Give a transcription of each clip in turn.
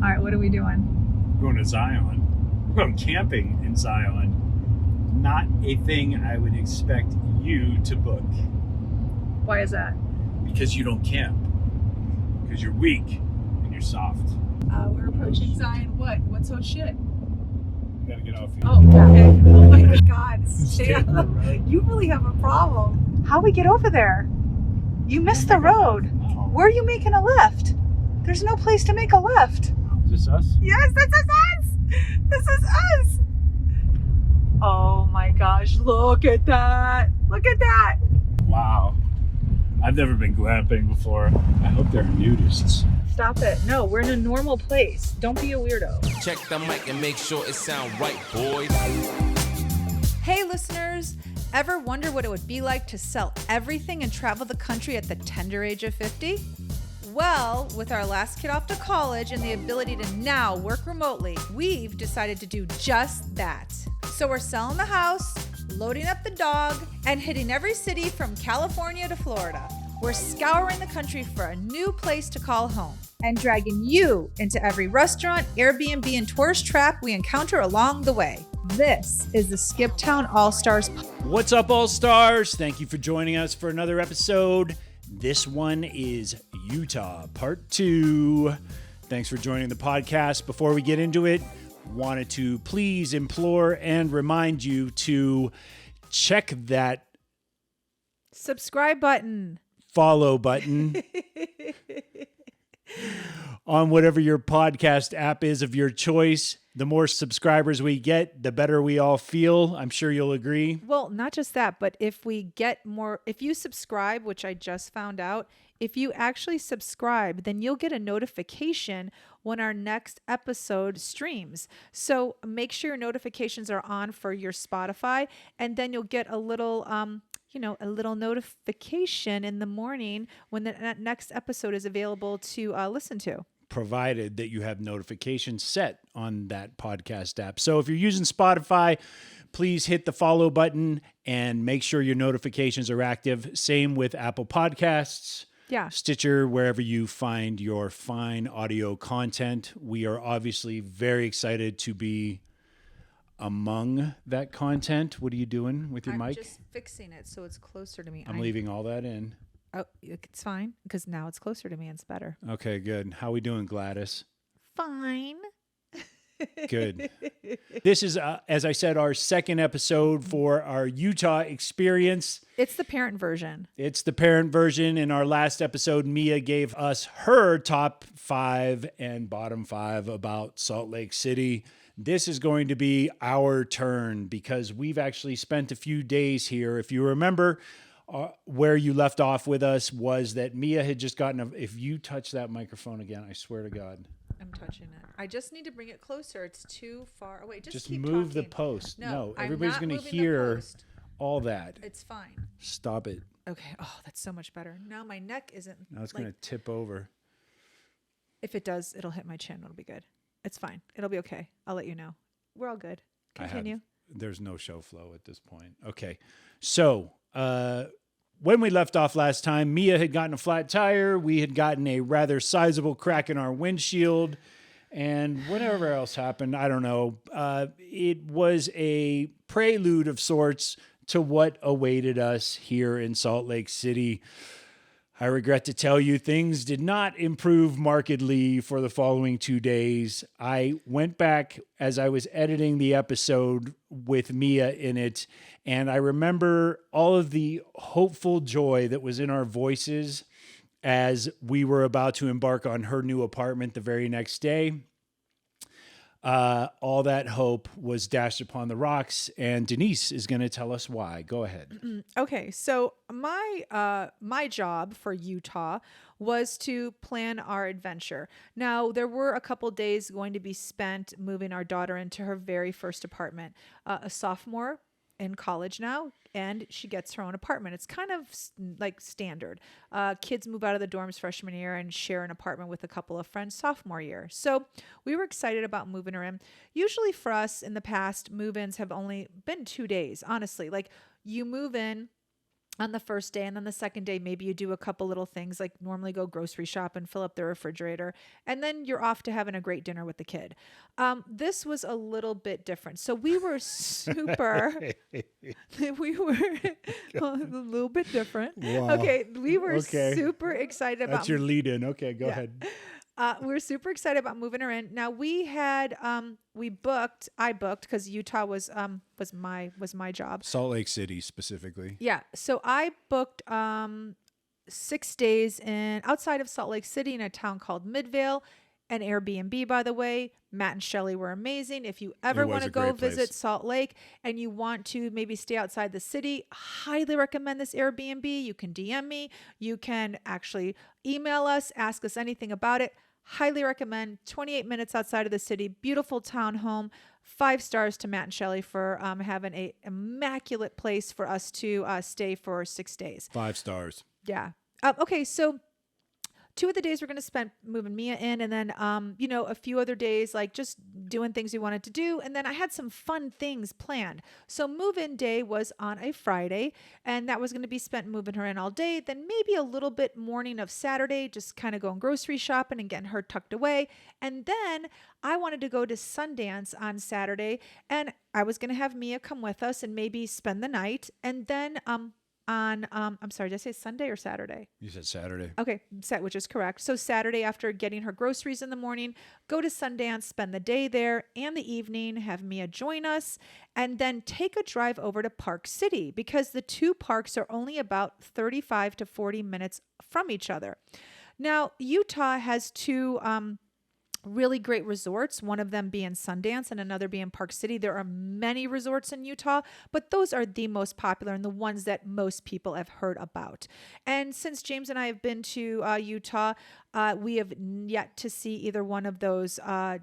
All right, what are we doing? We're going to Zion. We're going camping in Zion. Not a thing I would expect you to book. Why is that? Because you don't camp. Because you're weak and you're soft. We're approaching Zion. What? What's so shit? You gotta get off here. Oh, okay. Oh my God. Stay on the road. You really have a problem. How we get over there? You missed the road. Oh. Where are you making a left? There's no place to make a left. Is this us? Yes, this is us. This is us. Oh my gosh, look at that. Look at that. Wow. I've never been glamping before. I hope there are nudists. Stop it. No, we're in a normal place. Don't be a weirdo. Check the mic and make sure it sound right, boys. Hey listeners, ever wonder what it would be like to sell everything and travel the country at the tender age of 50? Well, with our last kid off to college and the ability to now work remotely, we've decided to do just that. So we're selling the house, loading up the dog, and hitting every city from California to Florida. We're scouring the country for a new place to call home and dragging you into every restaurant, Airbnb, and tourist trap we encounter along the way. This is the Skip Town All-Stars. What's up, All-Stars? Thank you for joining us for another episode. This one is Utah Part 2. Thanks for joining the podcast. Before we get into it, wanted to please implore and remind you to check that Subscribe button. follow button on whatever your podcast app is of your choice. The more subscribers we get, the better we all feel. I'm sure you'll agree. Well, not just that, but if we get more, if you subscribe, which I just found out, if you actually subscribe, then you'll get a notification when our next episode streams. So make sure your notifications are on for your Spotify, and then you'll get a little, a little notification in the morning when the next episode is available to listen to. Provided that you have notifications set on that podcast app. So if you're using Spotify, please hit the follow button and make sure your notifications are active. Same with Apple Podcasts, Stitcher, wherever you find your fine audio content. We are obviously very excited to be among that content. What are you doing with your mic? I'm just fixing it so it's closer to me. I'm leaving all that in. Oh, it's fine because now it's closer to me and it's better. Okay, good. How we doing, Gladys? Fine. Good. This is, as I said, our second episode for our Utah experience. It's the parent version. It's the parent version. In our last episode, Mia gave us her top 5 and bottom 5 about Salt Lake City. This is going to be our turn because we've actually spent a few days here. If you remember, where you left off with us was that Mia had just gotten if you touch that microphone again, I swear to God. I'm touching it. I just need to bring it closer. It's too far away. Just keep move talking. the post. No, I'm everybody's not going to moving the hear post. all that. It's fine. Stop it. Okay. Oh, that's so much better. Now my neck isn't. Now it's going to tip over. If it does, it'll hit my chin. It'll be good. It's fine. It'll be okay. I'll let you know. We're all good. Continue. There's no show flow at this point. Okay. So, when we left off last time, Mia had gotten a flat tire. We had gotten a rather sizable crack in our windshield. And whatever else happened, I don't know. It was a prelude of sorts to what awaited us here in Salt Lake City. I regret to tell you, things did not improve markedly for the following 2 days. I went back as I was editing the episode with Mia in it, and I remember all of the hopeful joy that was in our voices as we were about to embark on her new apartment the very next day. All that hope was dashed upon the rocks, and Denise is going to tell us why. Go ahead. Okay, so my job for Utah was to plan our adventure. Now, there were a couple days going to be spent moving our daughter into her very first apartment. A sophomore in college now, and she gets her own apartment. It's kind of like standard. Kids move out of the dorms freshman year and share an apartment with a couple of friends sophomore year. So we were excited about moving her in. Usually for us in the past, move-ins have only been 2 days, honestly. Like you move in, on the first day. And then the second day, maybe you do a couple little things like normally go grocery shop and fill up the refrigerator. And then you're off to having a great dinner with the kid. This was a little bit different. So we were super, we were a little bit different. Wow. Okay. We were Okay. super excited about That's your lead in. Okay, go Yeah. ahead. we were super excited about moving her in. Now we had I booked because Utah was my job. Salt Lake City specifically. Yeah. So I booked 6 days in outside of Salt Lake City in a town called Midvale, an Airbnb, by the way. Matt and Shelly were amazing. If you ever It was want to a go great place. visit Salt Lake and you want to maybe stay outside the city, highly recommend this Airbnb. You can DM me. You can actually email us, ask us anything about it. Highly recommend. 28 minutes outside of the city. Beautiful townhome. 5 stars to Matt and Shelly for having a immaculate place for us to stay for 6 days. 5 stars. Yeah. Okay. So 2 of the days we're going to spend moving Mia in, and then, a few other days, like just doing things we wanted to do. And then I had some fun things planned. So move-in day was on a Friday, and that was going to be spent moving her in all day. Then maybe a little bit morning of Saturday, just kind of going grocery shopping and getting her tucked away. And then I wanted to go to Sundance on Saturday, and I was going to have Mia come with us and maybe spend the night. And then, I'm sorry, did I say Sunday or Saturday? You said Saturday. Okay, which is correct. So Saturday, after getting her groceries in the morning, go to Sundance, spend the day there and the evening, have Mia join us, and then take a drive over to Park City because the 2 parks are only about 35 to 40 minutes from each other. Now, Utah has 2 really great resorts, one of them being Sundance and another being Park City. There are many resorts in Utah, but those are the most popular and the ones that most people have heard about. And since James and I have been to Utah, we have yet to see either one of those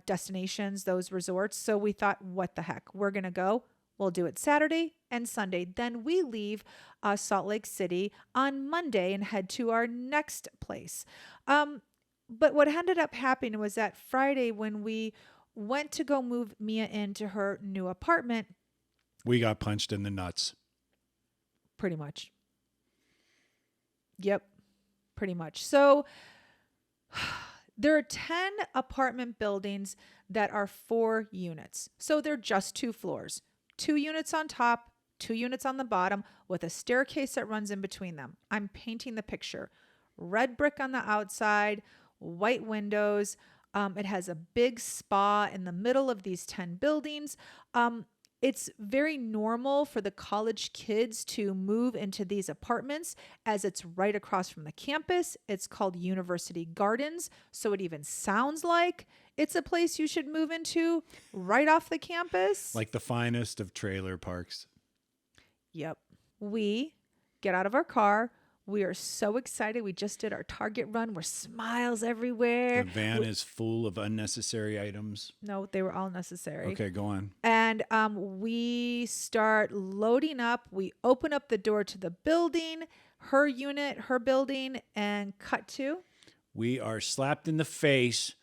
destinations, those resorts. So we thought, what the heck? We're going to go. We'll do it Saturday and Sunday. Then we leave Salt Lake City on Monday and head to our next place. But what ended up happening was that Friday when we went to go move Mia into her new apartment. We got punched in the nuts. Pretty much. Yep, pretty much. So there are 10 apartment buildings that are 4 units. So they're just 2 floors, 2 units on top, 2 units on the bottom with a staircase that runs in between them. I'm painting the picture. Red brick on the outside, white windows. It has a big spa in the middle of these 10 buildings. It's very normal for the college kids to move into these apartments as it's right across from the campus. It's called University Gardens. So it even sounds like it's a place you should move into right off the campus. Like the finest of trailer parks. Yep. We get out of our car. We are so excited. We just did our Target run. We're smiles everywhere. The van is full of unnecessary items. No, they were all necessary. Okay, go on. And we start loading up. We open up the door to the building, her unit, her building, and cut to. We are slapped in the face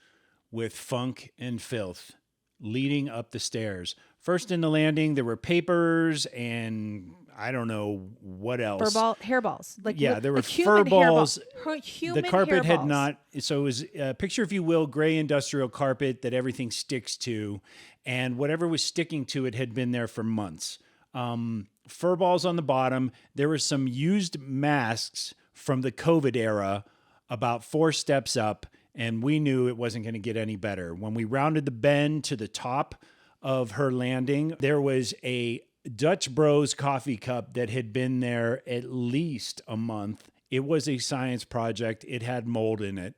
with funk and filth leading up the stairs. First in the landing, there were papers and I don't know what else. Hairballs. There were like fur balls. Human the carpet had hairballs. not. So it was picture, if you will, gray industrial carpet that everything sticks to. And whatever was sticking to it had been there for months. Fur balls on the bottom. There were some used masks from the COVID era about 4 steps up. And we knew it wasn't going to get any better. When we rounded the bend to the top of her landing, there was a Dutch Bros coffee cup that had been there at least a month. It was a science project. It had mold in it.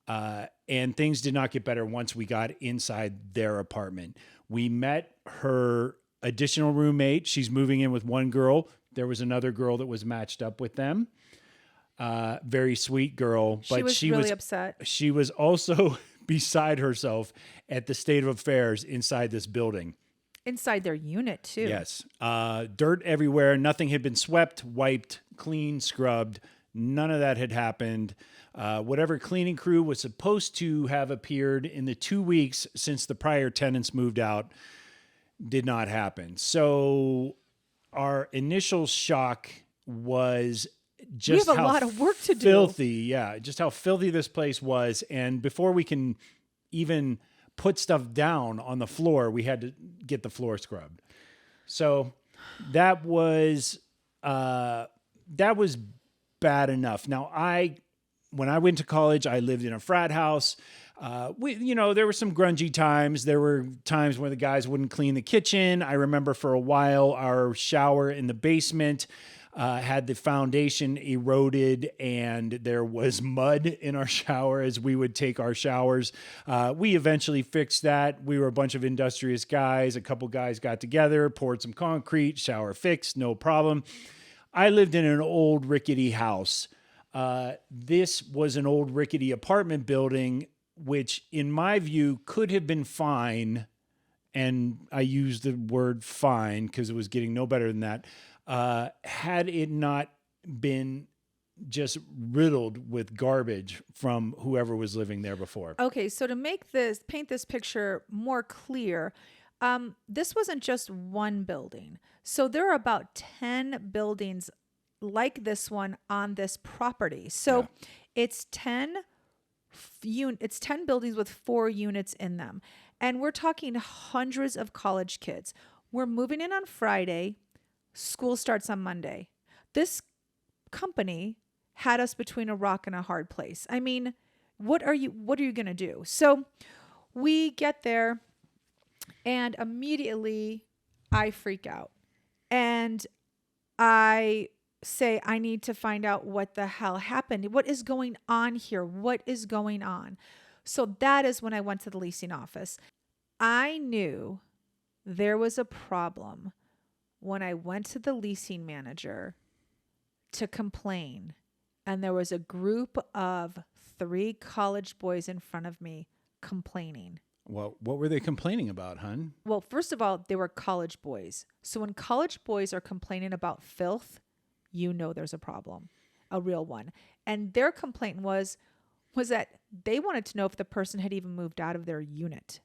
And things did not get better once we got inside their apartment. We met her additional roommate. She's moving in with one girl. There was another girl that was matched up with them. Very sweet girl. But she was really upset. She was also beside herself at the state of affairs inside this building. Inside their unit, too. Yes. Dirt everywhere. Nothing had been swept, wiped, clean, scrubbed. None of that had happened. Whatever cleaning crew was supposed to have appeared in the 2 weeks since the prior tenants moved out did not happen. So our initial shock was We just have a how lot of work to do. filthy. Yeah, just how filthy this place was. And before we can even put stuff down on the floor, we had to get the floor scrubbed. So that was bad enough. Now, when I went to college, I lived in a frat house. There were some grungy times. There were times where the guys wouldn't clean the kitchen. I remember for a while, our shower in the basement had the foundation eroded and there was mud in our shower as we would take our showers. We eventually fixed that. We were a bunch of industrious guys. A couple guys got together, poured some concrete, shower fixed, no problem. I lived in an old rickety house. This was an old rickety apartment building, which in my view could have been fine. And I use the word fine because it was getting no better than that. Had it not been just riddled with garbage from whoever was living there before. Okay, so to paint this picture more clear, this wasn't just one building. So there are about 10 buildings like this one on this property. So it's 10 buildings with 4 units in them. And we're talking hundreds of college kids. We're moving in on Friday. School starts on Monday. This company had us between a rock and a hard place. I mean, what are you going to do? So we get there and immediately I freak out and I say, I need to find out what the hell happened. What is going on here? What is going on? So that is when I went to the leasing office. I knew there was a problem when I went to the leasing manager to complain, and there was a group of 3 college boys in front of me complaining. Well, what were they complaining about, hun? Well, first of all, they were college boys. So when college boys are complaining about filth, you know there's a problem, a real one. And their complaint was that they wanted to know if the person had even moved out of their unit.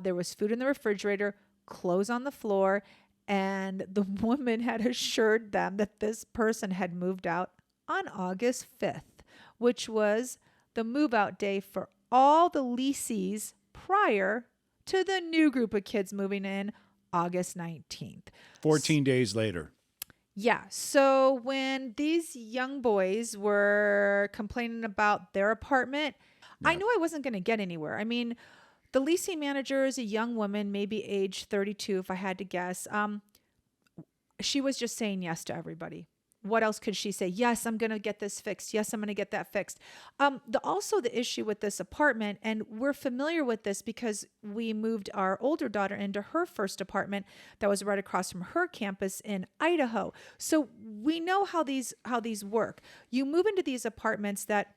There was food in the refrigerator, clothes on the floor, and the woman had assured them that this person had moved out on August 5th, which was the move out day for all the leasees prior to the new group of kids moving in August 19th. 14 days later. Yeah. So when these young boys were complaining about their apartment, I knew I wasn't going to get anywhere. I mean, the leasing manager is a young woman, maybe age 32, if I had to guess. She was just saying yes to everybody. What else could she say? Yes, I'm going to get this fixed. Yes, I'm going to get that fixed. Also, the issue with this apartment, and we're familiar with this because we moved our older daughter into her first apartment that was right across from her campus in Idaho. So we know how these work. You move into these apartments that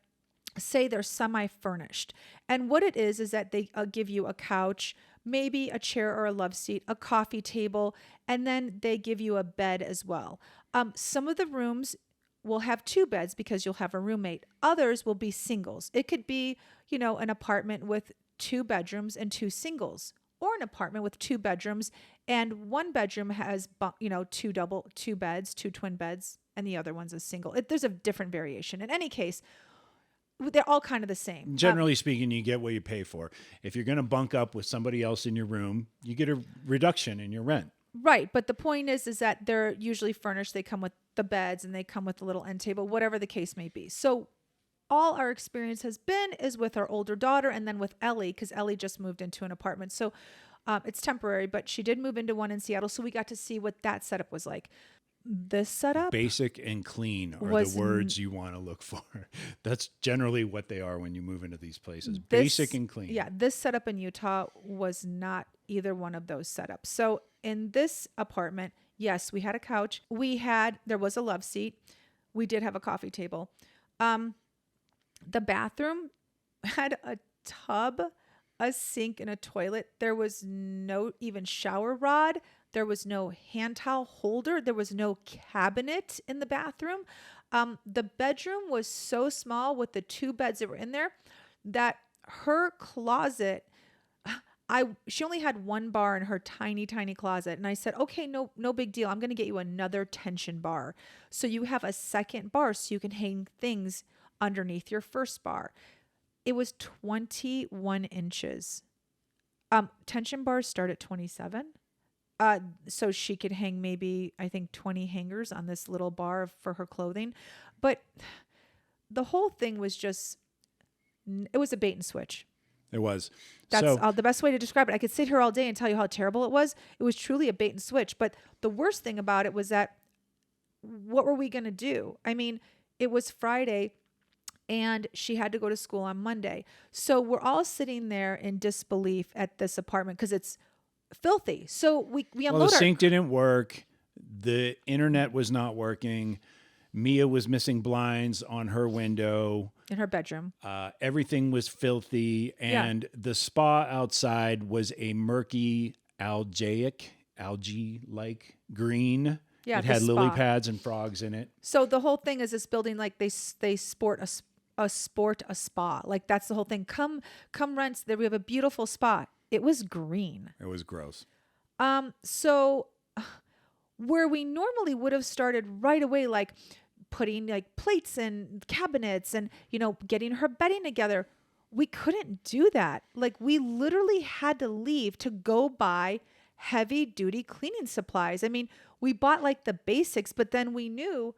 say they're semi-furnished. And what it is that they give you a couch, maybe a chair or a love seat, a coffee table, and then they give you a bed as well. Some of the rooms will have 2 beds because you'll have a roommate. Others will be singles. It could be, an apartment with 2 bedrooms and 2 singles, or an apartment with 2 bedrooms and 1 bedroom has, 2 beds, 2 twin beds, and the other one's a single. There's a different variation. In any case, they're all kind of the same. Generally speaking, you get what you pay for. If you're going to bunk up with somebody else in your room, you get a reduction in your rent. Right. But the point is that they're usually furnished. They come with the beds and they come with the little end table, whatever the case may be. So all our experience has been is with our older daughter and then with Ellie, because Ellie just moved into an apartment. So it's temporary, but she did move into one in Seattle. So we got to see what that setup was like. This setup, basic and clean, are the words you want to look for. That's generally what they are when you move into these places. Basic and clean. Yeah, this setup in Utah was not either one of those setups. So in this apartment, yes, we had a couch. There was a love seat. We did have a coffee table. The bathroom had a tub, a sink, and a toilet. There was no even shower rod. There was no hand towel holder. There was no cabinet in the bathroom. The bedroom was so small with the 2 beds that were in there that her closet, she only had one bar in her tiny, tiny closet. And I said, okay, no big deal. I'm going to get you another tension bar. So you have a second bar so you can hang things underneath your first bar. It was 21 inches. Tension bars start at 27. So she could hang maybe, I think, 20 hangers on this little bar for her clothing. But the whole thing was just, it was a bait and switch. It was. That's the best way to describe it. I could sit here all day and tell you how terrible it was. It was truly a bait and switch. But the worst thing about it was that, what were we going to do? I mean, it was Friday and she had to go to school on Monday. So we're all sitting there in disbelief at this apartment because it's filthy. So we unload the sink didn't work. The internet was not working. Mia was missing blinds on her window. In her bedroom. Everything was filthy. And the spa outside was a murky algae-like green. Yeah, it had lily pads and frogs in it. So the whole thing is this building, like they sport a spa. Like that's the whole thing. Come rent. There we have a beautiful spa. It was green. It was gross. So where we normally would have started right away, like putting like plates and cabinets and, getting her bedding together, we couldn't do that. Like we literally had to leave to go buy heavy duty cleaning supplies. I mean, we bought like the basics, but then we knew,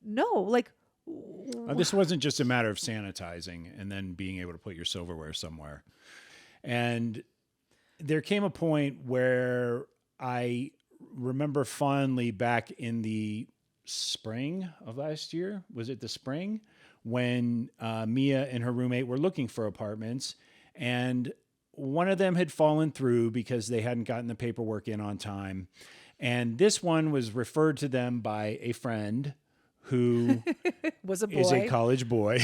this wasn't just a matter of sanitizing and then being able to put your silverware somewhere. And there came a point where I remember fondly back in the spring of last year. Was it the spring when Mia and her roommate were looking for apartments, and one of them had fallen through because they hadn't gotten the paperwork in on time. And this one was referred to them by a friend who was a boy. Is a college boy.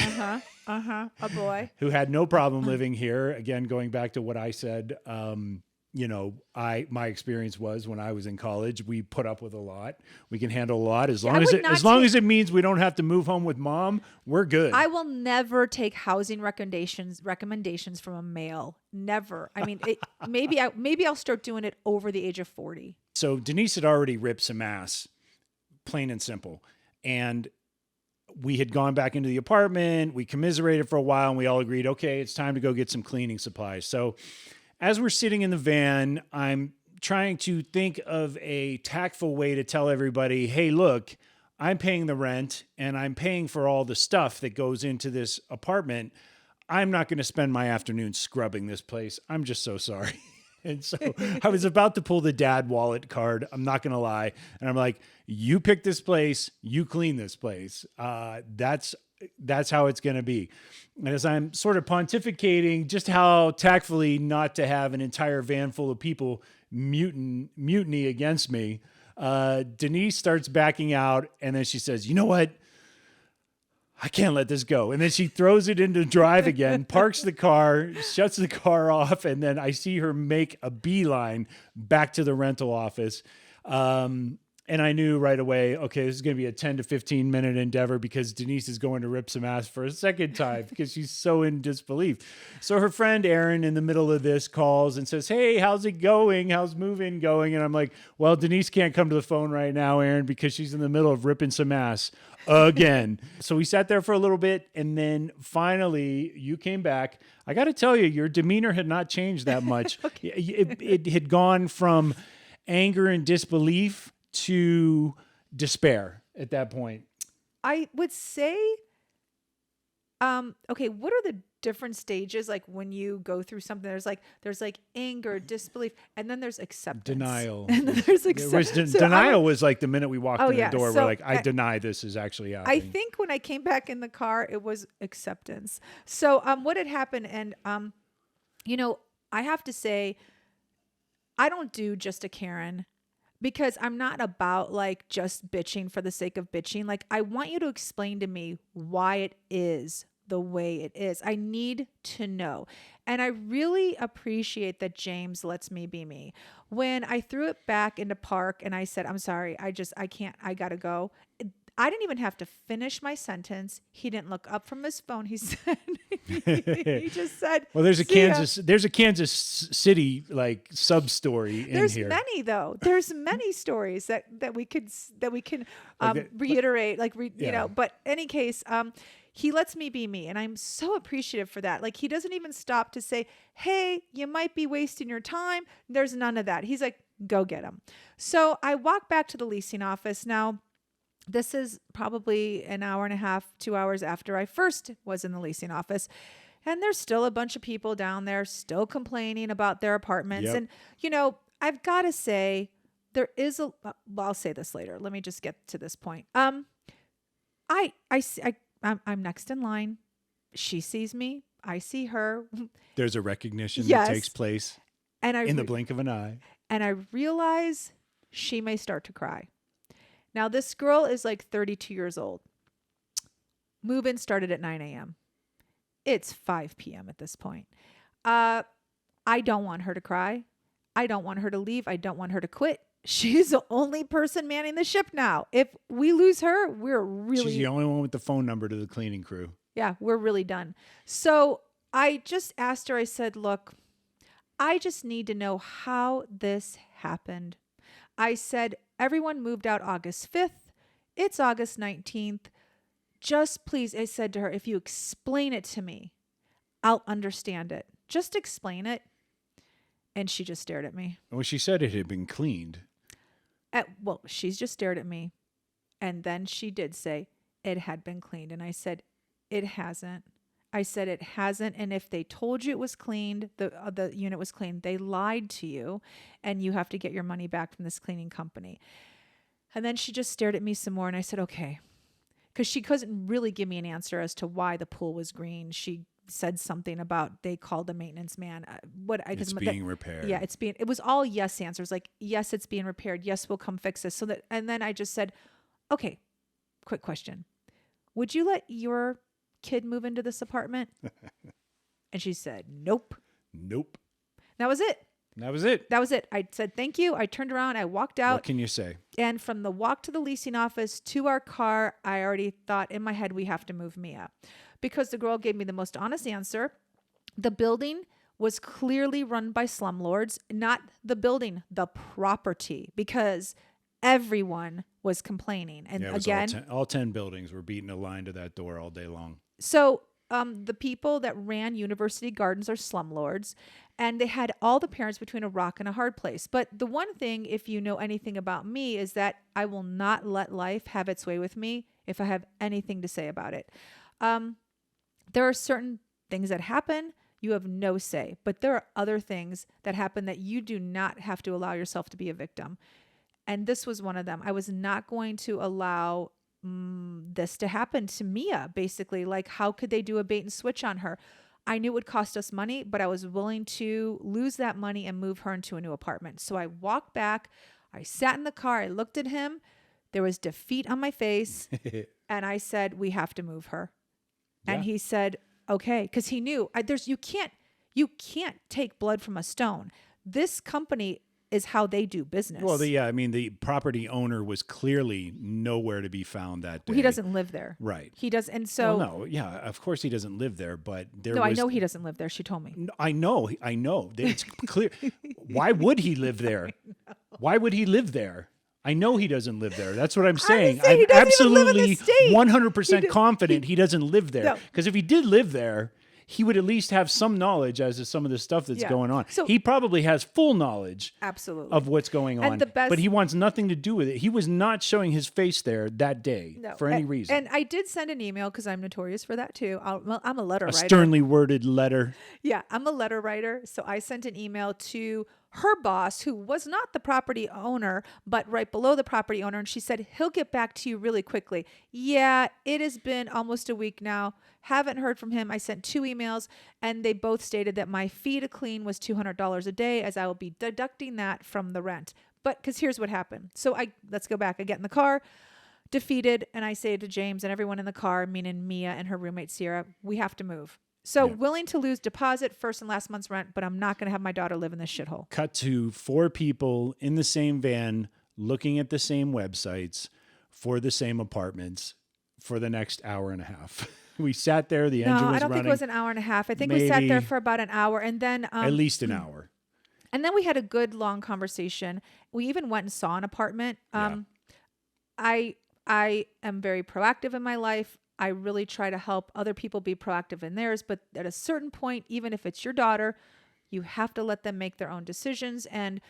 A boy. Who had no problem living here. Again, going back to what I said, my experience was when I was in college, we put up with a lot. We can handle a lot as long as it means we don't have to move home with mom. We're good. I will never take housing recommendations from a male. Never. I mean, maybe I'll start doing it over the age of 40. So Denise had already ripped some ass, plain and simple. And we had gone back into the apartment. We commiserated for a while and we all agreed, okay, it's time to go get some cleaning supplies. So as we're sitting in the van, I'm trying to think of a tactful way to tell everybody, hey, look, I'm paying the rent and I'm paying for all the stuff that goes into this apartment. I'm not going to spend my afternoon scrubbing this place. I'm just so sorry. And so I was about to pull the dad wallet card. I'm not going to lie. And I'm like, you pick this place, you clean this place. That's how it's going to be. And as I'm sort of pontificating just how tactfully not to have an entire van full of people mutiny against me, Denise starts backing out. And then she says, you know what? I can't let this go. And then she throws it into drive again, parks the car, shuts the car off. And then I see her make a beeline back to the rental office. And I knew right away, okay, this is going to be a 10 to 15 minute endeavor because Denise is going to rip some ass for a second time because she's so in disbelief. So her friend Erin in the middle of this calls and says, hey, how's it going? How's move-in going? And I'm like, well, Denise can't come to the phone right now, Erin, because she's in the middle of ripping some ass again. So we sat there for a little bit and then finally you came back. I got to tell you, your demeanor had not changed that much. Okay. It had gone from anger and disbelief to despair at that point. I would say, okay, what are the different stages? Like when you go through something, there's like anger, disbelief, and then there's acceptance. Denial. And then there's acceptance. Denial was like the minute we walked in the door, so we're like, I deny this is actually happening. I think when I came back in the car, it was acceptance. So what had happened, and I have to say, I don't do just a Karen. Because I'm not about like just bitching for the sake of bitching. Like I want you to explain to me why it is the way it is. I need to know. And I really appreciate that James lets me be me. When I threw it back into park and I said, I'm sorry, I can't, I gotta go. I didn't even have to finish my sentence. He didn't look up from his phone. He said, he just said, Well, there's a "See ya." Kansas City like sub story in There's here. many though. There's many stories that we can reiterate, you know. But any case, he lets me be me, and I'm so appreciative for that. Like he doesn't even stop to say, "Hey, you might be wasting your time." There's none of that. He's like, "Go get him." So I walk back to the leasing office now. This is probably an hour and a half, 2 hours after I first was in the leasing office. And there's still a bunch of people down there still complaining about their apartments. Yep. And, you know, I've got to say, there is well, I'll say this later. Let me just get to this point. I'm next in line. She sees me. I see her. There's a recognition Yes. that takes place And in the blink of an eye. And I realize she may start to cry. Now, this girl is like 32 years old. Move-in started at 9 a.m. It's 5 p.m. at this point. I don't want her to cry. I don't want her to leave. I don't want her to quit. She's the only person manning the ship now. If we lose her, we're really... She's the only one with the phone number to the cleaning crew. Yeah, we're really done. So I just asked her, I said, look, I just need to know how this happened. I said, everyone moved out August 5th. It's August 19th. Just please, I said to her, if you explain it to me, I'll understand it. Just explain it. And she just stared at me. Well, she said it had been cleaned. Well, she's just stared at me. And then she did say it had been cleaned. And I said, it hasn't. I said, it hasn't. And if they told you it was cleaned, the unit was cleaned, they lied to you and you have to get your money back from this cleaning company. And then she just stared at me some more. And I said, okay. Because she couldn't really give me an answer as to why the pool was green. She said something about they called the maintenance man. It's being repaired. Yeah, it was all yes answers. Like, yes, it's being repaired. Yes, we'll come fix this. And then I just said, okay, quick question. Would you let your kid move into this apartment? And she said, nope. Nope. That was it. That was it. That was it. I said, thank you. I turned around. I walked out. What can you say? And from the walk to the leasing office to our car, I already thought in my head, we have to move Mia. Because the girl gave me the most honest answer. The building was clearly run by slumlords, not the building, the property, because everyone was complaining. And Yeah, it was again, all 10 buildings were beating a line to that door all day long. So the people that ran University Gardens are slumlords, and they had all the parents between a rock and a hard place. But the one thing, if you know anything about me, is that I will not let life have its way with me if I have anything to say about it. There are certain things that happen. You have no say, but there are other things that happen that you do not have to allow yourself to be a victim. And this was one of them. I was not going to allow this to happen to Mia, basically. Like, how could they do a bait and switch on her? I knew it would cost us money, but I was willing to lose that money and move her into a new apartment. So I walked back. I sat in the car. I looked at him. There was defeat on my face. And I said, we have to move her. Yeah. And he said, okay. Because he knew you can't take blood from a stone. This company is how they do business. Well, the property owner was clearly nowhere to be found that day. Well, he doesn't live there. Right. He does. And so. Well, no, yeah, of course he doesn't live there, but I know he doesn't live there. She told me. I know. It's clear. Why would he live there? Why would he live there? I know he doesn't live there. That's what I'm saying. I'm absolutely 100% confident he doesn't live there. Because if he did live there, he would at least have some knowledge as to some of the stuff that's going on. So, he probably has full knowledge of what's going on, but he wants nothing to do with it. He was not showing his face there that day for any reason. And I did send an email because I'm notorious for that too. I'm a letter writer. A sternly worded letter. Yeah, I'm a letter writer. So I sent an email to her boss, who was not the property owner, but right below the property owner. And she said, he'll get back to you really quickly. Yeah, it has been almost a week now. Haven't heard from him. I sent 2 emails and they both stated that my fee to clean was $200 a day, as I will be deducting that from the rent. But because here's what happened. So let's go back. I get in the car, defeated. And I say to James and everyone in the car, meaning Mia and her roommate, Sierra, we have to move. So willing to lose deposit, first and last month's rent, but I'm not going to have my daughter live in this shithole. Cut to 4 people in the same van looking at the same websites. for the same apartments for the next hour and a half. We sat there. The No, engine was I don't running. think it was an hour and a half. I think we sat there Maybe for about an hour, and then at least an hour. And then we had a good long conversation. We even went and saw an apartment. Yeah. I am very proactive in my life. I really try to help other people be proactive in theirs. But at a certain point, even if it's your daughter, you have to let them make their own decisions. And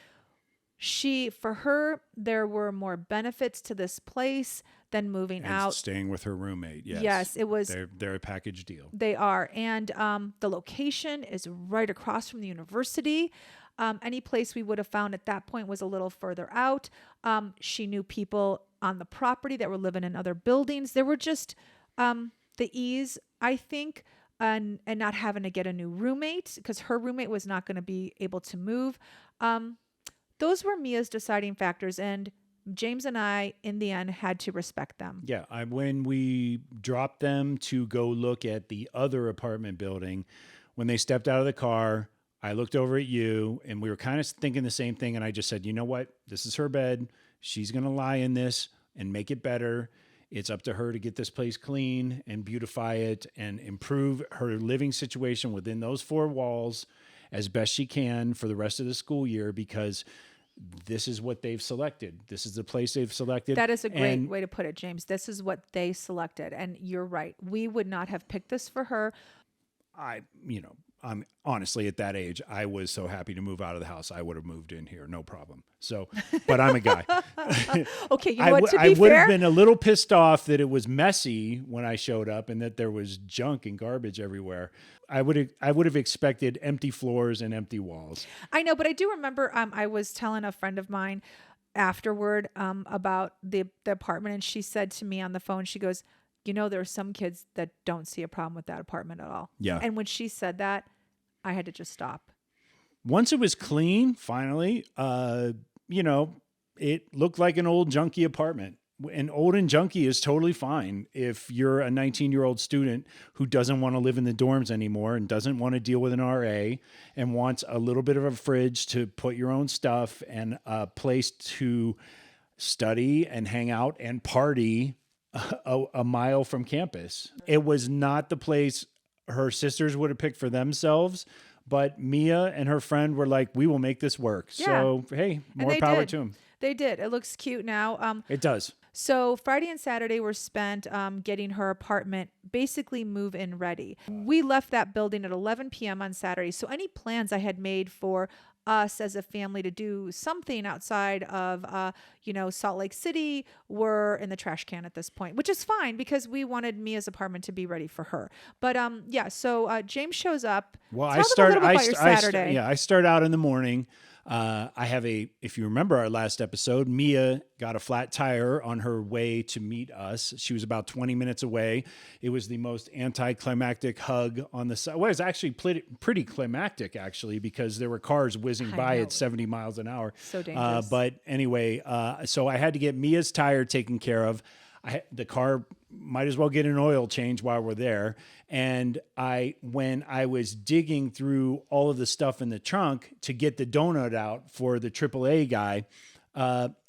for her, there were more benefits to this place than moving And out. staying with her roommate. Yes. Yes, it was. They're a package deal. They are. And the location is right across from the university. Any place we would have found at that point was a little further out. She knew people on the property that were living in other buildings. There were just the ease, I think, and not having to get a new roommate because her roommate was not going to be able to move. Those were Mia's deciding factors, and James and I, in the end, had to respect them. Yeah. When we dropped them to go look at the other apartment building, when they stepped out of the car, I looked over at you and we were kind of thinking the same thing. And I just said, you know what? This is her bed. She's going to lie in this and make it better. It's up to her to get this place clean and beautify it and improve her living situation within those four walls as best she can for the rest of the school year, because this is what they've selected. This is the place they've selected. That is a great way to put it, James. This is what they selected. And you're right. We would not have picked this for her. I'm honestly at that age, I was so happy to move out of the house. I would have moved in here, no problem. So, but I'm a guy. Okay, you know what? To I be would fair, have been a little pissed off that it was messy when I showed up and that there was junk and garbage everywhere. I would have expected empty floors and empty walls. I know, but I do remember I was telling a friend of mine afterward about the apartment, and she said to me on the phone, she goes, you know, there are some kids that don't see a problem with that apartment at all. Yeah. And when she said that, I had to just stop. Once it was clean, finally, it looked like an old junky apartment. And old and junky is totally fine if you're a 19-year-old student who doesn't want to live in the dorms anymore and doesn't want to deal with an RA and wants a little bit of a fridge to put your own stuff and a place to study and hang out and party a mile from campus. It was not the place her sisters would have picked for themselves, but Mia and her friend were like, we will make this work. Yeah. So, hey, more power to them. They did. It looks cute now. It does. So Friday and Saturday were spent getting her apartment basically move-in ready. We left that building at 11 p.m. on Saturday. So any plans I had made for us as a family to do something outside of, Salt Lake City were in the trash can at this point, which is fine because we wanted Mia's apartment to be ready for her. But so James shows up. Well, Tell them a little bit about your Saturday. I start out in the morning. If you remember our last episode, Mia got a flat tire on her way to meet us. She was about 20 minutes away. It was the most anticlimactic hug on the side. Well, it was actually pretty climactic, actually, because there were cars whizzing by at 70 miles an hour. So dangerous. But anyway, so I had to get Mia's tire taken care of. The car might as well get an oil change while we're there. And when I was digging through all of the stuff in the trunk to get the donut out for the AAA guy,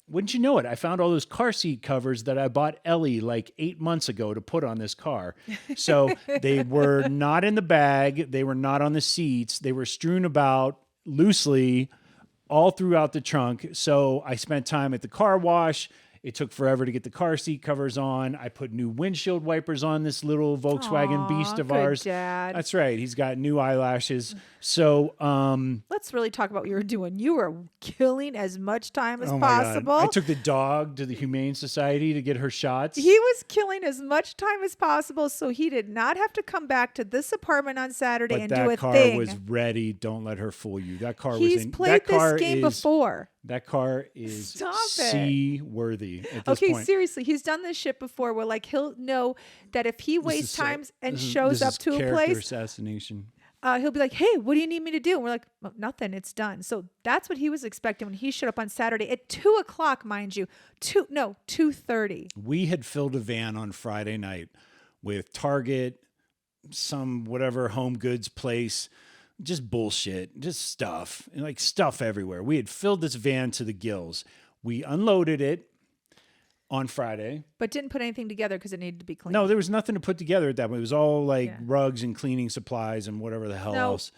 wouldn't you know it, I found all those car seat covers that I bought Ellie like 8 months ago to put on this car. So they were not in the bag. They were not on the seats. They were strewn about loosely all throughout the trunk. So I spent time at the car wash. It took forever to get the car seat covers on. I put new windshield wipers on this little Volkswagen beast of good ours. Dad. That's right. He's got new eyelashes. So, let's really talk about what you were doing. You were killing as much time as oh my possible. God. I took the dog to the Humane Society to get her shots. He was killing as much time as possible so he did not have to come back to this apartment on Saturday But and that do a car thing. was ready. Don't let her fool you. That car He's was in. played that this car game is, before. That car is Stop it. C-worthy at this Okay, point. seriously, he's done this shit before where like he'll know that if he wastes times and shows up to a character place, assassination. he'll be like, hey, what do you need me to do? And we're like, well, nothing, it's done. So that's what he was expecting when he showed up on Saturday at 2:00, mind you. 2:30. We had filled a van on Friday night with Target, some whatever home goods place, just bullshit, just stuff, like stuff everywhere. We had filled this van to the gills. We unloaded it. on Friday. But didn't put anything together because it needed to be cleaned. No, there was nothing to put together at that point. It was all like Yeah. rugs and cleaning supplies and whatever the hell else.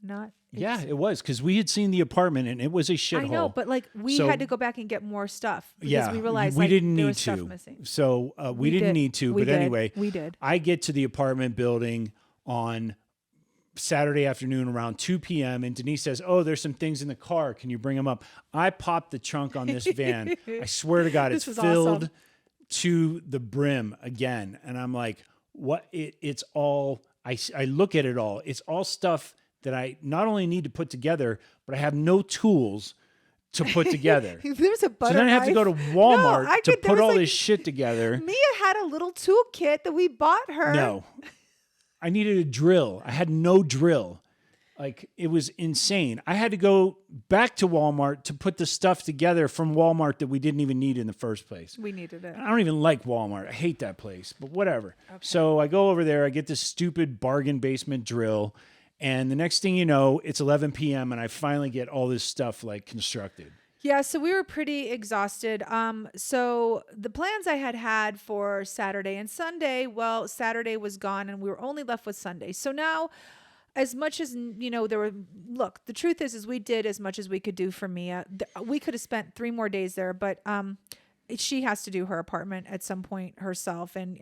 Not. Yeah, it was because we had seen the apartment and it was a shithole. I know, but like we So- had to go back and get more stuff because Yeah, we realized we like, didn't there need was stuff to. missing. So we didn't did. need to. We But did. anyway, We did. I get to the apartment building on Saturday afternoon around 2 p.m. and Denise says, "Oh, there's some things in the car. Can you bring them up?" I popped the trunk on this van. I swear to God, it's This was filled awesome. to the brim again. And I'm like, what? It's all, I look at it all. It's all stuff that I not only need to put together, but I have no tools to put together. There's a butter So then I have to go to Walmart No, I to could- there put was all like- this shit together. Mia had a little toolkit that we bought her. No, I needed a drill. I had no drill. Like it was insane. I had to go back to Walmart to put the stuff together from Walmart that we didn't even need in the first place. We needed it. I don't even like Walmart. I hate that place, but whatever. So I go over there. I get this stupid bargain basement drill. And the next thing you know, it's 11 p.m. and I finally get all this stuff like constructed. Yeah, so we were pretty exhausted. So the plans I had for Saturday and Sunday, well, Saturday was gone and we were only left with Sunday. So now, as much as, look, the truth is we did as much as we could do for Mia. We could have spent 3 more days there, but she has to do her apartment at some point herself and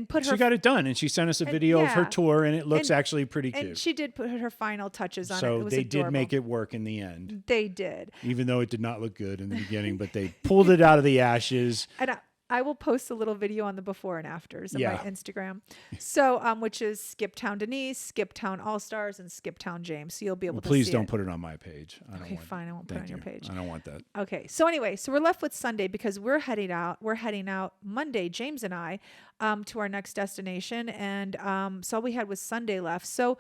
put her. She got it done, and she sent us a video of her yeah. tour, and it looks And- actually pretty cute. And she did put her final touches on it. So It was they adorable. did make it work in the end, They did. even though it did not look good in the beginning, but they pulled it out of the ashes. And I will post a little video on the before and afters on Yeah. my Instagram. So, which is Skip Town Denise, Skip Town All Stars, and Skip Town James. So you'll be able Well, to please see don't it. put it on my page. I don't Okay, want fine. I won't put it on Thank your you. page. I don't want that. Okay. So anyway, so we're left with Sunday because we're heading out. We're heading out Monday, James and I, to our next destination. And so all we had was Sunday left. So,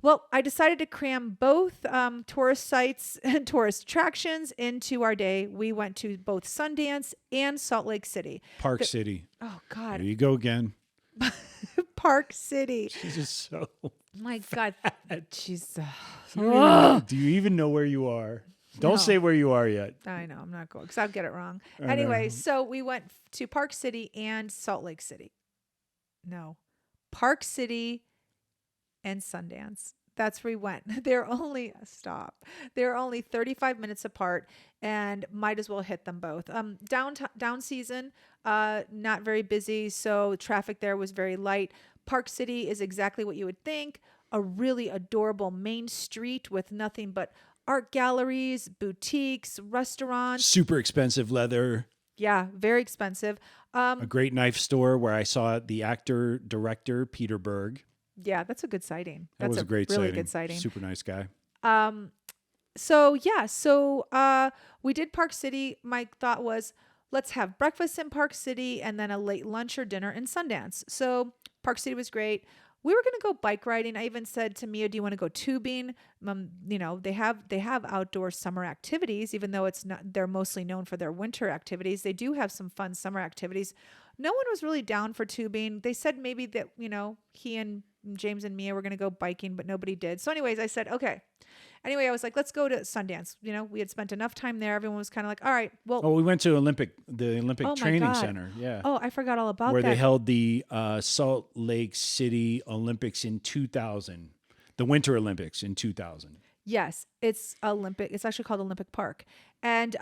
well, I decided to cram both tourist sites and tourist attractions into our day. We went to both Sundance and Salt Lake City. Park City. Oh, There God. you go again. Park City. She's just so. My God. She's. Do you even know where you are? Don't No. say where you are yet. I know. I'm not going because I'll get it wrong. I know. Anyway, so we went to Park City and Salt Lake City. No. Park City and Sundance. That's where we went. They're only stop. They're only 35 minutes apart, and might as well hit them both. Down season, not very busy, so traffic there was very light. Park City is exactly what you would think. A really adorable main street with nothing but art galleries, boutiques, restaurants. Super expensive leather. Yeah, very expensive. A great knife store where I saw the actor director Peter Berg. Yeah, that's a good sighting. That That's was a great really sighting. good sighting. Super nice guy. So we did Park City. My thought was, let's have breakfast in Park City and then a late lunch or dinner in Sundance. So Park City was great. We were going to go bike riding. I even said to Mia, do you want to go tubing? They have outdoor summer activities, even though they're mostly known for their winter activities. They do have some fun summer activities. No one was really down for tubing. They said maybe that, he and James and Mia were going to go biking, but nobody did. So anyways, I said, okay. Anyway, I was like, let's go to Sundance. We had spent enough time there. Everyone was kind of like, all right, well. Oh, we went to the Olympic Oh my Training God. Center. Yeah. Oh, I forgot all about where that. they held the Salt Lake City Olympics in 2000, the Winter Olympics in 2000. Yes, it's Olympic. It's actually called Olympic Park, and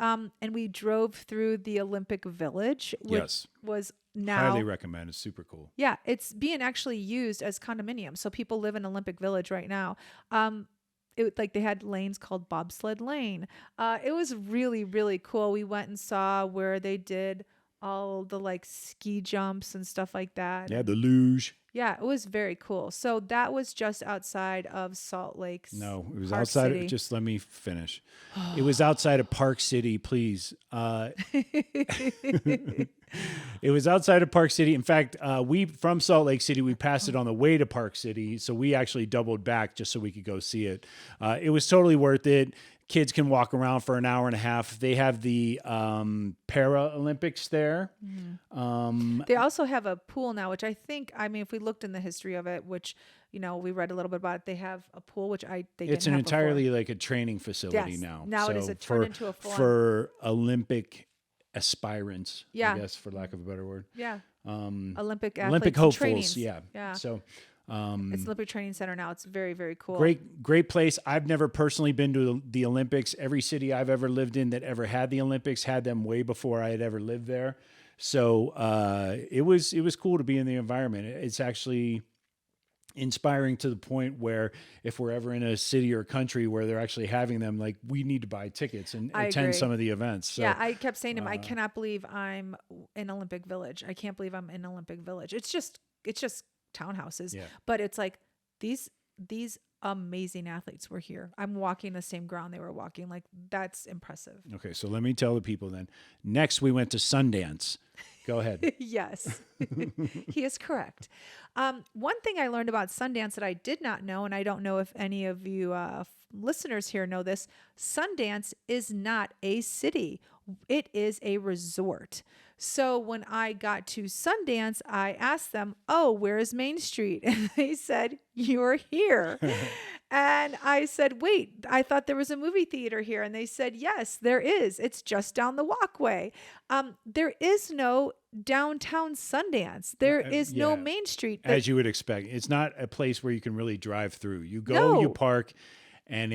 we drove through the Olympic Village, which Yes. was now. Highly recommend. It's super cool. Yeah, it's being actually used as condominiums, so people live in Olympic Village right now. They had lanes called Bobsled Lane. It was really, really cool. We went and saw where they did all the ski jumps and stuff like that. Yeah, the luge. Yeah, it was very cool. So that was just outside of Salt Lake. No, it was Park outside. City. Just let me finish. It was outside of Park City, please. It was outside of Park City. In fact, we from Salt Lake City, we passed it on the way to Park City, so we actually doubled back just so we could go see it. It was totally worth it. Kids can walk around for an hour and a half. They have the Paralympics there. They also have a pool now, which I think, if we looked in the history of it, which, we read a little bit about it, they have a pool, which they didn't It's an have entirely before. like a training facility Yes. now. Now it is So turned into a full-on- for Olympic aspirants, Yeah. I guess, for lack of a better word. Yeah. Olympic athletes. Olympic and hopefuls, trainings. yeah. Yeah. So It's Olympic Training Center now. It's very, very cool. great place. I've never personally been to the Olympics. Every city I've ever lived in that ever had the Olympics had them way before I had ever lived there. So it was cool to be in the environment. It's actually inspiring to the point where if we're ever in a city or country where they're actually having them, like, we need to buy tickets and I attend agree. some of the events. So, Yeah, I kept saying to him, I cannot believe I'm in Olympic Village. I can't believe I'm in Olympic Village. It's just townhouses, Yeah. but it's like these amazing athletes were here. I'm walking the same ground they were walking. Like, that's impressive. okay, so let me tell the people then. Next, we went to Sundance. Go ahead. Yes, he is correct. One thing I learned about Sundance that I did not know, and I don't know if any of you listeners here know this, Sundance is not a city. It is a resort. So when I got to Sundance, I asked them, "Oh, where is Main Street?" And they said, "You're here." And I said, "Wait, I thought there was a movie theater here." And they said, "Yes, there is. It's just down the walkway." There is no downtown Sundance. There is no yeah. Main Street. As you would expect. It's not a place where you can really drive through. You go, No. you park, and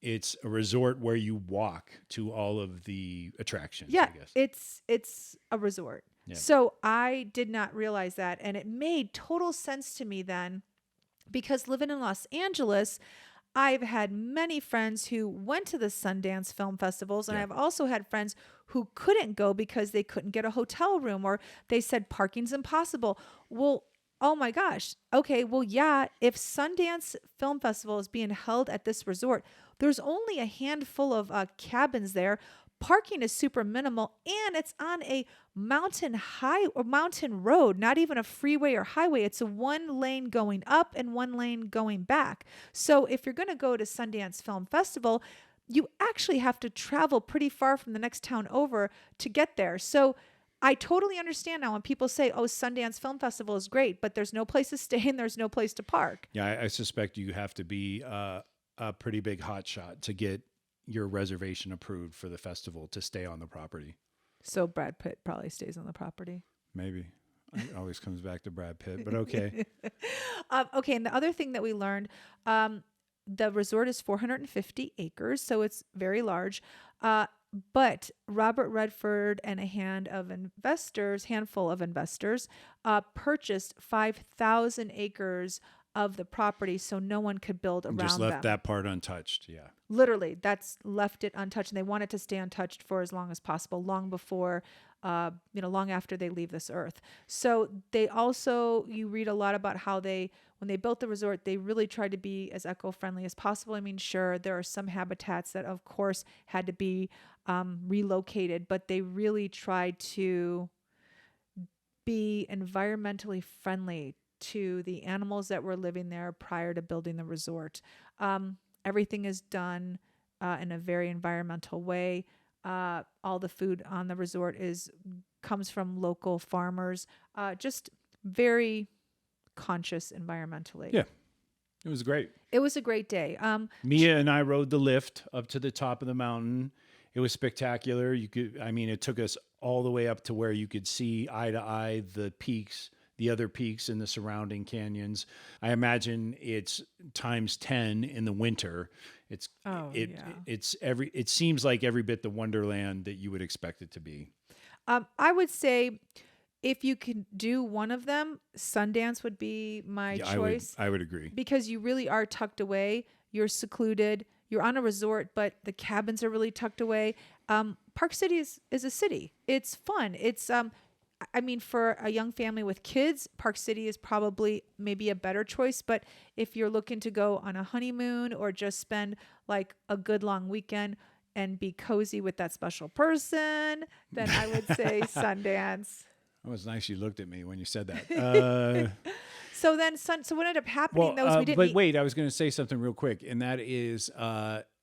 it's a resort where you walk to all of the attractions, Yeah, I guess. it's a resort. Yeah. So I did not realize that, and it made total sense to me then, because living in Los Angeles, I've had many friends who went to the Sundance film festivals, and Yeah. I've also had friends who couldn't go because they couldn't get a hotel room, or they said parking's impossible. Well, oh my gosh. Okay, well, yeah, if Sundance Film Festival is being held at this resort, there's only a handful of cabins there. Parking is super minimal, and it's on a mountain road, not even a freeway or highway. It's a one lane going up and one lane going back. So if you're going to go to Sundance Film Festival, you actually have to travel pretty far from the next town over to get there. So I totally understand now when people say, "Oh, Sundance Film Festival is great," but there's no place to stay and there's no place to park. Yeah, I suspect you have to be a pretty big hotshot to get your reservation approved for the festival to stay on the property. So Brad Pitt probably stays on the property. Maybe. It always comes back to Brad Pitt, but okay. Okay, and the other thing that we learned, the resort is 450 acres, so it's very large. But Robert Redford and a handful of investors, purchased 5,000 acres of the property, so no one could build around And just left them. that part untouched. Yeah. Literally, that's left it untouched, and they want it to stay untouched for as long as possible, long before, long after they leave this earth. So they also, you read a lot about how when they built the resort, they really tried to be as eco-friendly as possible. I mean, sure, there are some habitats that, of course, had to be relocated, but they really tried to be environmentally friendly to the animals that were living there prior to building the resort. Everything is done in a very environmental way. All the food on the resort comes from local farmers. Just very conscious environmentally. Yeah. It was great. It was a great day. Mia and I rode the lift up to the top of the mountain. It was spectacular. It took us all the way up to where you could see eye to eye the other peaks in the surrounding canyons. I imagine it's times 10 in the winter. It seems like every bit the wonderland that you would expect it to be. I would say if you could do one of them, Sundance would be my choice. I would agree. Because you really are tucked away. You're secluded. You're on a resort, but the cabins are really tucked away. Park City is a city. It's fun. It's for a young family with kids, Park City is probably maybe a better choice. But if you're looking to go on a honeymoon or just spend like a good long weekend and be cozy with that special person, then I would say Sundance. It was nice you looked at me when you said that. So what ended up happening though is we didn't. But wait, I was going to say something real quick, and that is,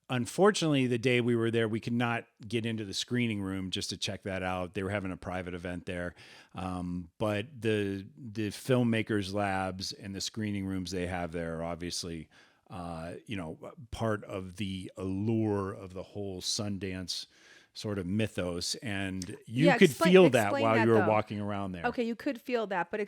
unfortunately, the day we were there, we could not get into the screening room just to check that out. They were having a private event there, but the filmmakers' labs and the screening rooms they have there are obviously, part of the allure of the whole Sundance sort of mythos, and you Yeah, could feel that explain while that, you were though. walking around there. Okay, you could feel that, but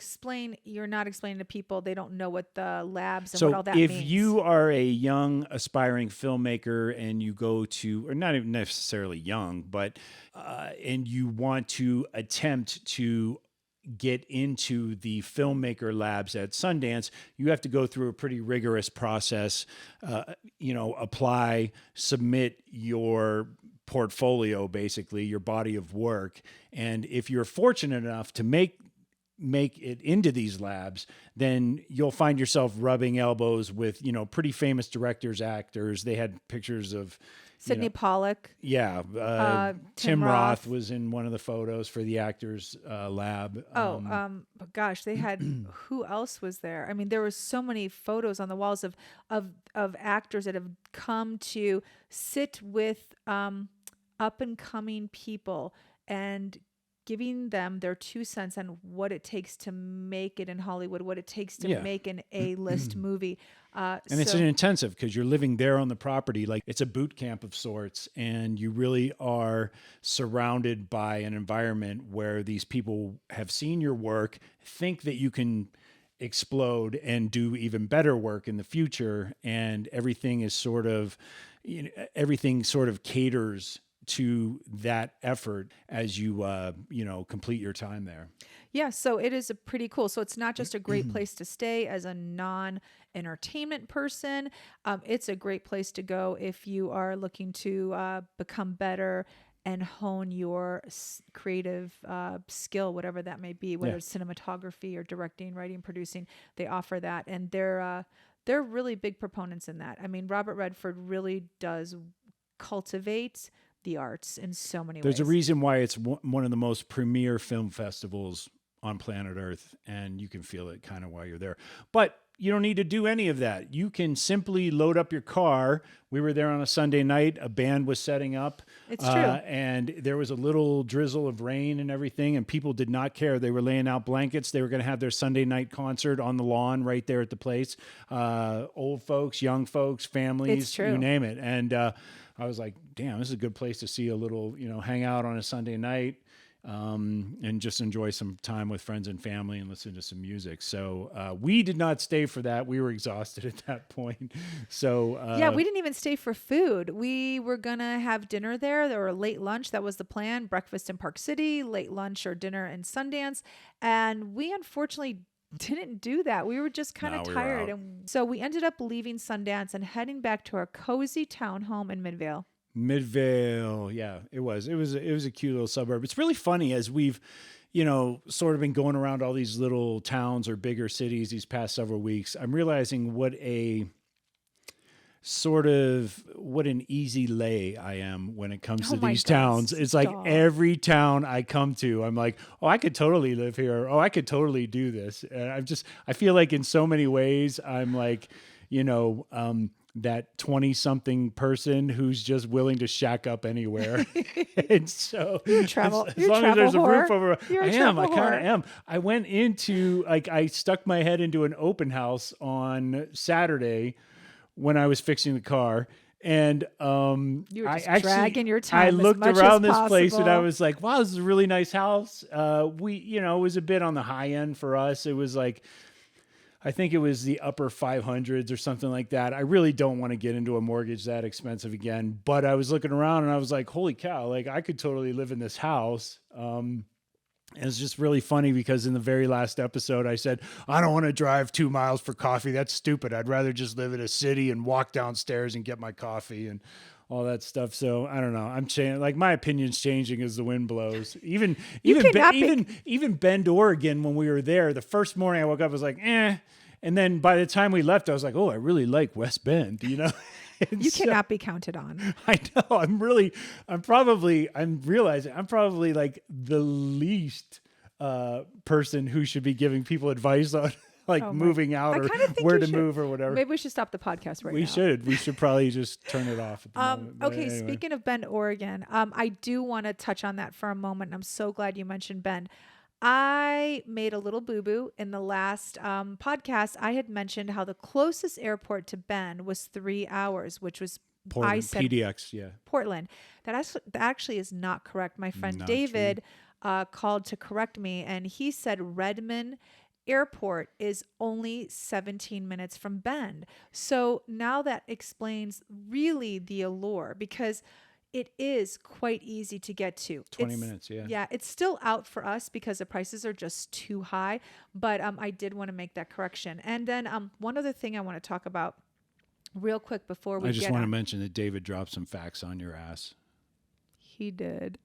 you're not explaining to people, they don't know what the labs and So what all that if means. you are a young aspiring filmmaker and you go to, or not even necessarily young, but and you want to attempt to get into the filmmaker labs at Sundance, you have to go through a pretty rigorous process. Apply, submit your portfolio, basically your body of work, and if you're fortunate enough to make it into these labs, then you'll find yourself rubbing elbows with, pretty famous directors, actors. They had pictures of Sidney Pollack. yeah. Tim Tim Roth Roth was in one of the photos for the actors lab. But gosh, they had who else was there? I mean, there were so many photos on the walls of actors that have come to sit with up and coming people and giving them their 2 cents on what it takes to make it in Hollywood, what it takes to make an A-list movie. And it's an intensive because you're living there on the property. Like it's a boot camp of sorts. And you really are surrounded by an environment where these people have seen your work, think that you can explode and do even better work in the future. And everything is sort of, everything sort of caters to that effort as you, complete your time there. Yeah, so it is a pretty cool. So it's not just a great place to stay as a non-entertainment person. It's a great place to go if you are looking to become better and hone your creative skill, whatever that may be, whether it's cinematography or directing, writing, producing. They offer that, and they're really big proponents in that. I mean, Robert Redford really does cultivate the arts in so many ways. There's a reason why it's one of the most premier film festivals on planet Earth, and you can feel it kind of while you're there. But you don't need to do any of that. You can simply load up your car. We were there on a Sunday night. A band was setting up. It's true. And there was a little drizzle of rain and everything, and people did not care. They were laying out blankets. They were going to have their Sunday night concert on the lawn right there at the place. Old folks, young folks, families, It's true. you name it. And I was like, damn, this is a good place to see a little, hang out on a Sunday night. And just enjoy some time with friends and family and listen to some music. So we did not stay for that. We were exhausted at that point. So we didn't even stay for food. We were gonna have dinner there. There were late lunch. That was the plan. Breakfast in Park City, late lunch or dinner in Sundance. And we unfortunately didn't do that. We were just kind of tired. And so we ended up leaving Sundance and heading back to our cozy townhome in Midvale. Midvale, yeah, it was a cute little suburb. It's really funny as we've, sort of been going around all these little towns or bigger cities these past several weeks. I'm realizing what an easy lay I am when it comes to these towns. It's like every town I come to, I'm like, oh, I could totally live here. Oh, I could totally do this. And I feel like in so many ways, I'm like, that 20-something person who's just willing to shack up anywhere. And so as long as there's a roof over, I kind of am. I went into, I stuck my head into an open house on Saturday when I was fixing the car. And you were just dragging your time. I looked around this place and I was like, wow, this is a really nice house. It was a bit on the high end for us. It was like, I think it was the upper 500s or something like that. I really don't want to get into a mortgage that expensive again, but I was looking around and I was like, holy cow, like I could totally live in this house. And it's just really funny because in the very last episode, I said, I don't want to drive 2 miles for coffee. That's stupid. I'd rather just live in a city and walk downstairs and get my coffee and all that stuff. So I don't know. I'm changing. Like my opinion's changing as the wind blows. Even Bend, Oregon, when we were there, the first morning I woke up, I was like, eh. And then by the time we left, I was like, oh, I really like West Bend, You cannot be counted on. I know. I'm realizing I'm probably like the least person who should be giving people advice on moving out or where to move or whatever. Maybe we should stop the podcast right now. We should probably just turn it off at the moment. Okay, anyway. Speaking of Bend, Oregon, I do want to touch on that for a moment. And I'm so glad you mentioned Bend. I made a little boo-boo in the last podcast. I had mentioned how the closest airport to Bend was 3 hours, which was Portland, I said PDX, yeah. Portland. That actually is not correct. My friend Not David called to correct me, and he said Redmond Airport is only 17 minutes from Bend. So now that explains really the allure, because it is quite easy to get to. 20 minutes, yeah. Yeah, it's still out for us because the prices are just too high. But I did want to make that correction. And then one other thing I want to talk about real quick before we I just get want to on. mention that David dropped some facts on your ass. He did.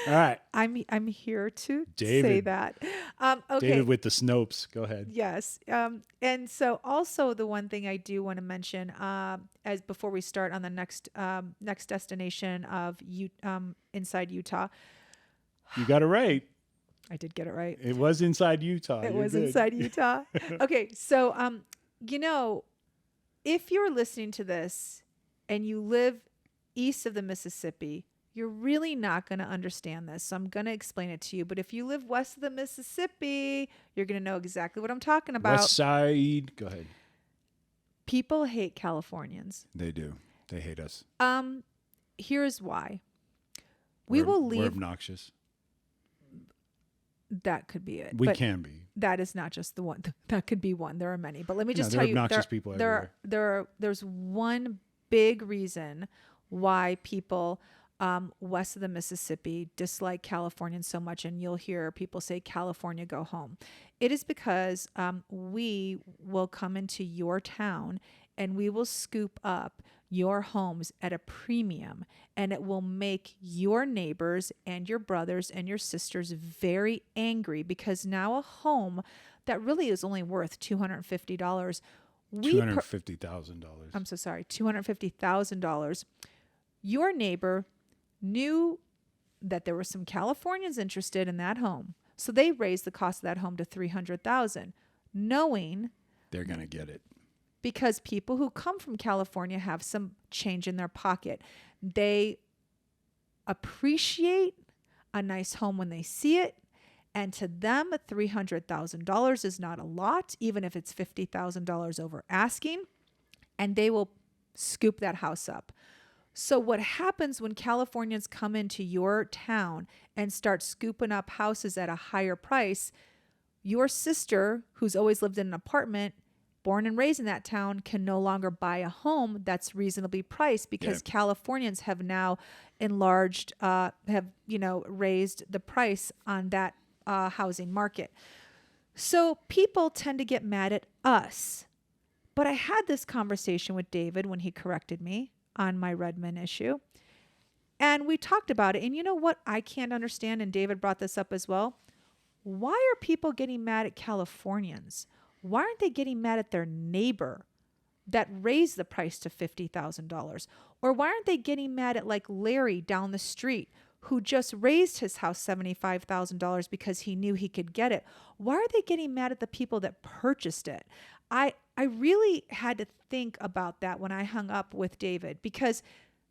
All right. I'm here to say David. that. Okay. David with the Snopes. Go ahead. Yes. And so also the one thing I do want to mention as before we start on the next destination of inside Utah. You got it right. I did get it right. It was inside Utah. It You're was good. inside Utah. Okay. So, if you're listening to this and you live east of the Mississippi, you're really not going to understand this. So I'm going to explain it to you. But if you live west of the Mississippi, you're going to know exactly what I'm talking about. West Side. Go ahead. People hate Californians. They do. They hate us. Here's why. We're We're obnoxious. That could be it. We But can be. that is not just the one. That could be one. There are many. But let me just there tell are you, obnoxious people there's one big reason why people west of the Mississippi dislike Californians so much, and you'll hear people say, California, go home. It is because we will come into your town and we will scoop up your homes at a premium, and it will make your neighbors and your brothers and your sisters very angry, because now a home that really is only worth $250. $250,000. I'm so sorry, $250,000. Your neighbor knew that there were some Californians interested in that home, so they raised the cost of that home to $300,000, knowing They're going to get it. because people who come from California have some change in their pocket. They appreciate a nice home when they see it. And to them, $300,000 is not a lot, even if it's $50,000 over asking. And they will scoop that house up. So what happens when Californians come into your town and start scooping up houses at a higher price? Your sister, who's always lived in an apartment, born and raised in that town, can no longer buy a home that's reasonably priced, because Californians have now enlarged, raised the price on that housing market. So people tend to get mad at us. But I had this conversation with David when he corrected me on my Redmond issue. And we talked about it. And you know what I can't understand? And David brought this up as well. Why are people getting mad at Californians? Why aren't they getting mad at their neighbor that raised the price to $50,000? Or why aren't they getting mad at like Larry down the street who just raised his house $75,000 because he knew he could get it? Why are they getting mad at the people that purchased it? I really had to think about that when I hung up with David, because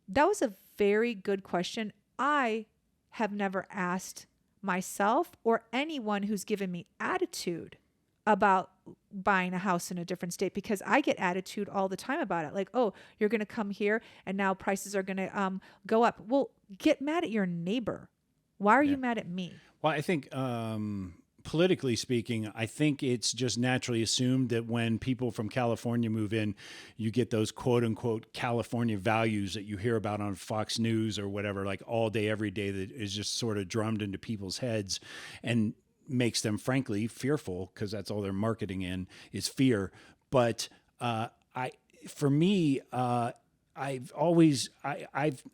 that was a very good question. I have never asked myself or anyone who's given me attitude about buying a house in a different state, because I get attitude all the time about it. Like, oh, you're going to come here and now prices are going to go up. Well, get mad at your neighbor. Why are you mad at me? Well, I think politically speaking, I think it's just naturally assumed that when people from California move in, you get those quote unquote California values that you hear about on Fox News or whatever, like all day, every day, that is just sort of drummed into people's heads and makes them frankly fearful, because that's all they're marketing in is fear. But I've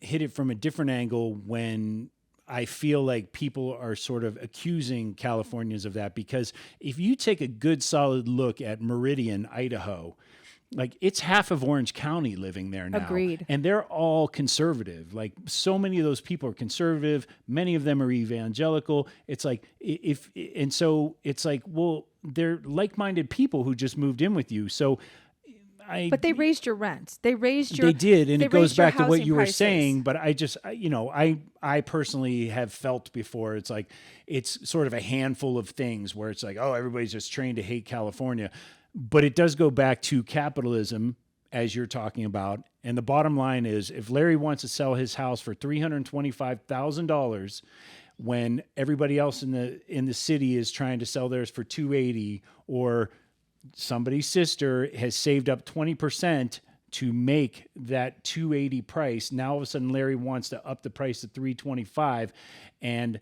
hit it from a different angle when I feel like people are sort of accusing Californians of that, because if you take a good solid look at Meridian, Idaho, like it's half of Orange County living there now. Agreed. And they're all conservative. Like so many of those people are conservative. Many of them are evangelical. It's like, it's like, well, they're like-minded people who just moved in with you. So but they raised your rent. They raised your. They did, and it goes back to what you were prices. saying. But I personally have felt before. It's like it's sort of a handful of things where it's like, oh, everybody's just trained to hate California, but it does go back to capitalism as you're talking about. And the bottom line is, if Larry wants to sell his house for $325,000 when everybody else in the city is trying to sell theirs for $280, or somebody's sister has saved up 20% to make that $280 price, now all of a sudden Larry wants to up the price to $325, and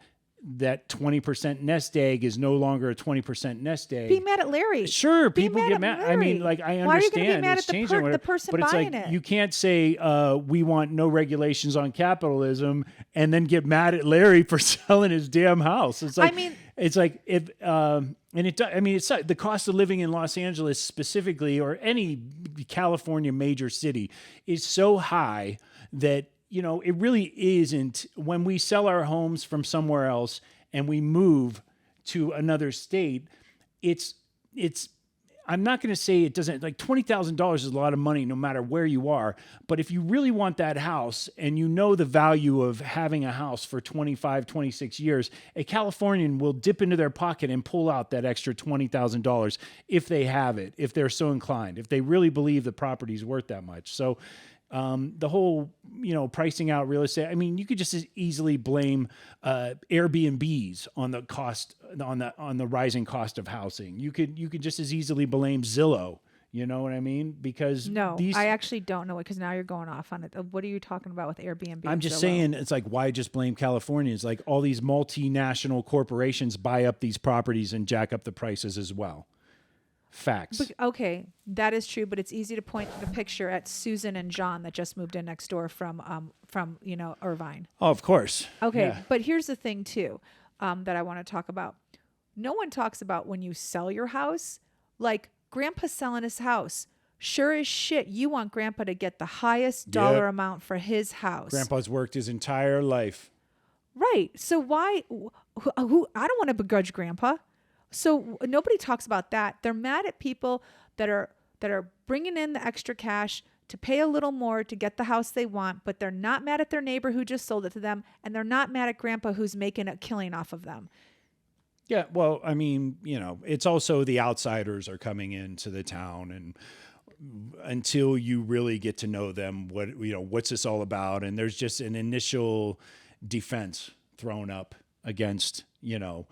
that 20% nest egg is no longer a 20% nest egg. Be mad at Larry. Sure, Be people mad get at mad. I Larry. mean, like, I understand. Why are you going to be mad it's at changing, the whatever, person but it's buying like, it? you can't say we want no regulations on capitalism and then get mad at Larry for selling his damn house. It's like, I mean, it's like if and it. I mean, it's the cost of living in Los Angeles specifically, or any California major city, is so high that, you know, it really isn't. When we sell our homes from somewhere else and we move to another state, it's I'm not going to say it doesn't, like $20,000 is a lot of money no matter where you are, but if you really want that house and you know the value of having a house for 25, 26 years, a Californian will dip into their pocket and pull out that extra $20,000 if they have it, if they're so inclined, if they really believe the property is worth that much. So the whole, you know, pricing out real estate. I mean, you could just as easily blame Airbnbs on the cost, on the rising cost of housing. You could just as easily blame Zillow. You know what I mean? Because no, I actually don't know it, because now you're going off on it. What are you talking about with Airbnb? I'm just saying, it's like, why just blame Californians? Like, all these multinational corporations buy up these properties and jack up the prices as well. Facts. But, okay, that is true, but it's easy to point the picture at Susan and John that just moved in next door from you know, Irvine. Oh, of course. Okay, Yeah. but here's the thing too, that I want to talk about. No one talks about when you sell your house, like Grandpa's selling his house. Sure as shit, you want Grandpa to get the highest dollar amount for his house. Grandpa's worked his entire life. Right. So why? Who? I don't want to begrudge Grandpa. So nobody talks about that. They're mad at people that are bringing in the extra cash to pay a little more to get the house they want, but they're not mad at their neighbor who just sold it to them, and they're not mad at Grandpa who's making a killing off of them. Yeah, well, I mean, you know, it's also the outsiders are coming into the town, and until you really get to know them, what's this all about? And there's just an initial defense thrown up against, you know,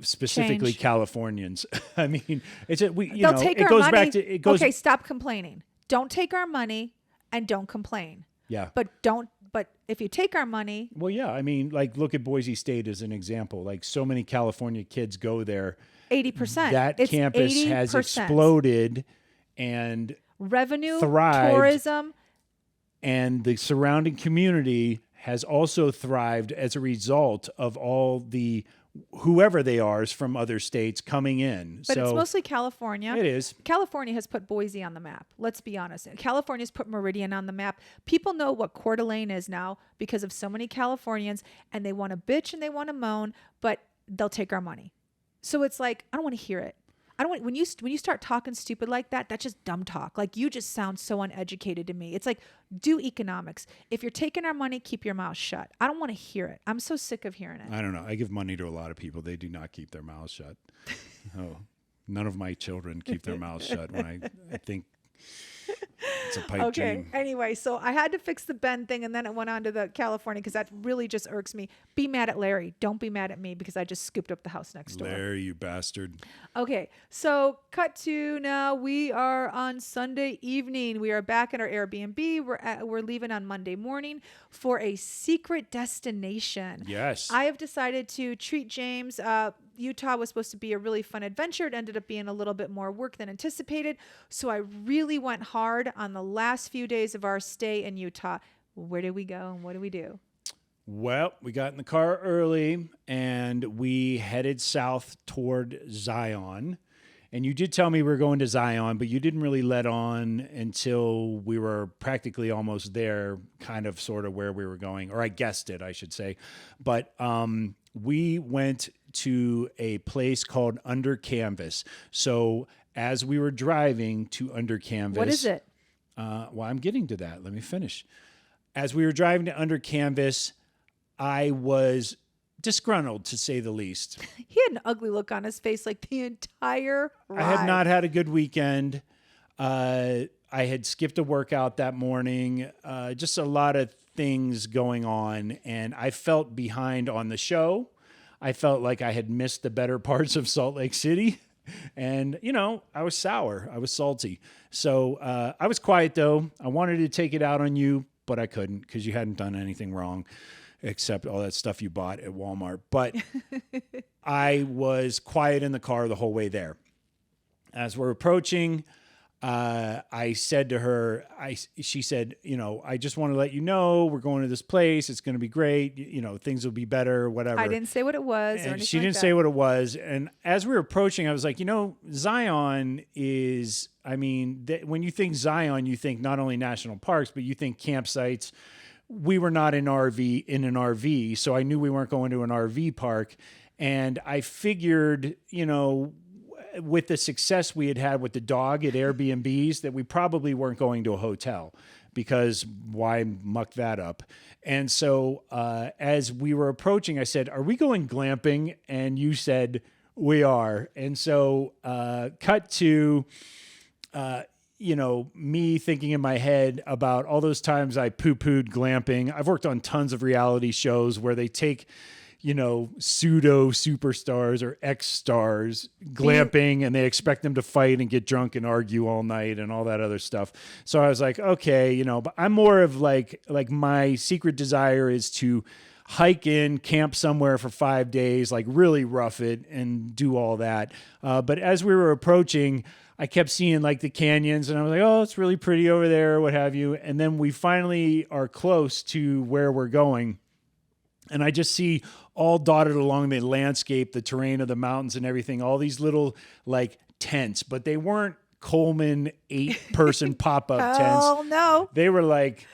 specifically Change. Californians. I mean, They'll take our money. Okay, stop complaining. Don't take our money and don't complain. Yeah. But if you take our money. Well, yeah. I mean, like, look at Boise State as an example. Like, so many California kids go there. 80%. That campus 80%. has exploded and revenue, thrived, tourism. And the surrounding community has also thrived as a result of all the whoever they are is from other states coming in. But it's mostly California. It is. California has put Boise on the map. Let's be honest. California's put Meridian on the map. People know what Coeur d'Alene is now because of so many Californians, and they want to bitch and they want to moan, but they'll take our money. So it's like, I don't want to hear it. I don't want, when you start talking stupid like that, that's just dumb talk. Like, you just sound so uneducated to me. It's like, do economics. If you're taking our money, keep your mouth shut. I don't want to hear it. I'm so sick of hearing it. I don't know. I give money to a lot of people. They do not keep their mouths shut. Oh, none of my children keep their mouths shut when I think it's a pipe dream. Anyway, so I had to fix the Ben thing, and then it went on to the California, because that really just irks me. Be mad at Larry. Don't be mad at me because I just scooped up the house next door. Larry, you bastard. Okay, so cut to now. We are on Sunday evening. We are back at our Airbnb. We're leaving on Monday morning for a secret destination. Yes. I have decided to treat James. Utah was supposed to be a really fun adventure. It ended up being a little bit more work than anticipated. So I really went hard on the last few days of our stay in Utah. Where did we go and what did we do? Well, we got in the car early and we headed south toward Zion. And you did tell me we were going to Zion, but you didn't really let on until we were practically almost there, kind of sort of where we were going, or I guessed it, I should say. But we went to a place called Under Canvas. So as we were driving to Under Canvas. What is it? Well, I'm getting to that. Let me finish. As we were driving to Under Canvas, I was disgruntled, to say the least. He had an ugly look on his face like the entire ride. I have not had a good weekend. I I had skipped a workout that morning, just a lot of things going on, and I felt behind on the show. I felt like I had missed the better parts of Salt Lake City. And, I was sour. I was salty. So I was quiet, though. I wanted to take it out on you, but I couldn't because you hadn't done anything wrong except all that stuff you bought at Walmart. But I was quiet in the car the whole way there. As we're approaching, I said to her, she said, I just want to let you know we're going to this place. It's going to be great. Things will be better, whatever. I didn't say what it was. And she didn't say what it was. And as we were approaching, I was like, Zion is, when you think Zion, you think not only national parks, but you think campsites. We were not in an RV. So I knew we weren't going to an RV park. And I figured, with the success we had with the dog at Airbnbs, that we probably weren't going to a hotel because why muck that up? And so as we were approaching, I said, are we going glamping? And you said, we are. And so cut to, me thinking in my head about all those times I poo-pooed glamping. I've worked on tons of reality shows where they take pseudo superstars or ex-stars glamping and they expect them to fight and get drunk and argue all night and all that other stuff. So I was like, okay, but I'm more of like my secret desire is to hike in, camp somewhere for 5 days, like really rough it and do all that. But as we were approaching, I kept seeing like the canyons and I was like, oh, it's really pretty over there, what have you. And then we finally are close to where we're going. And I just see all dotted along the landscape, the terrain of the mountains and everything, all these little like tents, but they weren't Coleman 8-person pop-up tents. Oh, no. They were like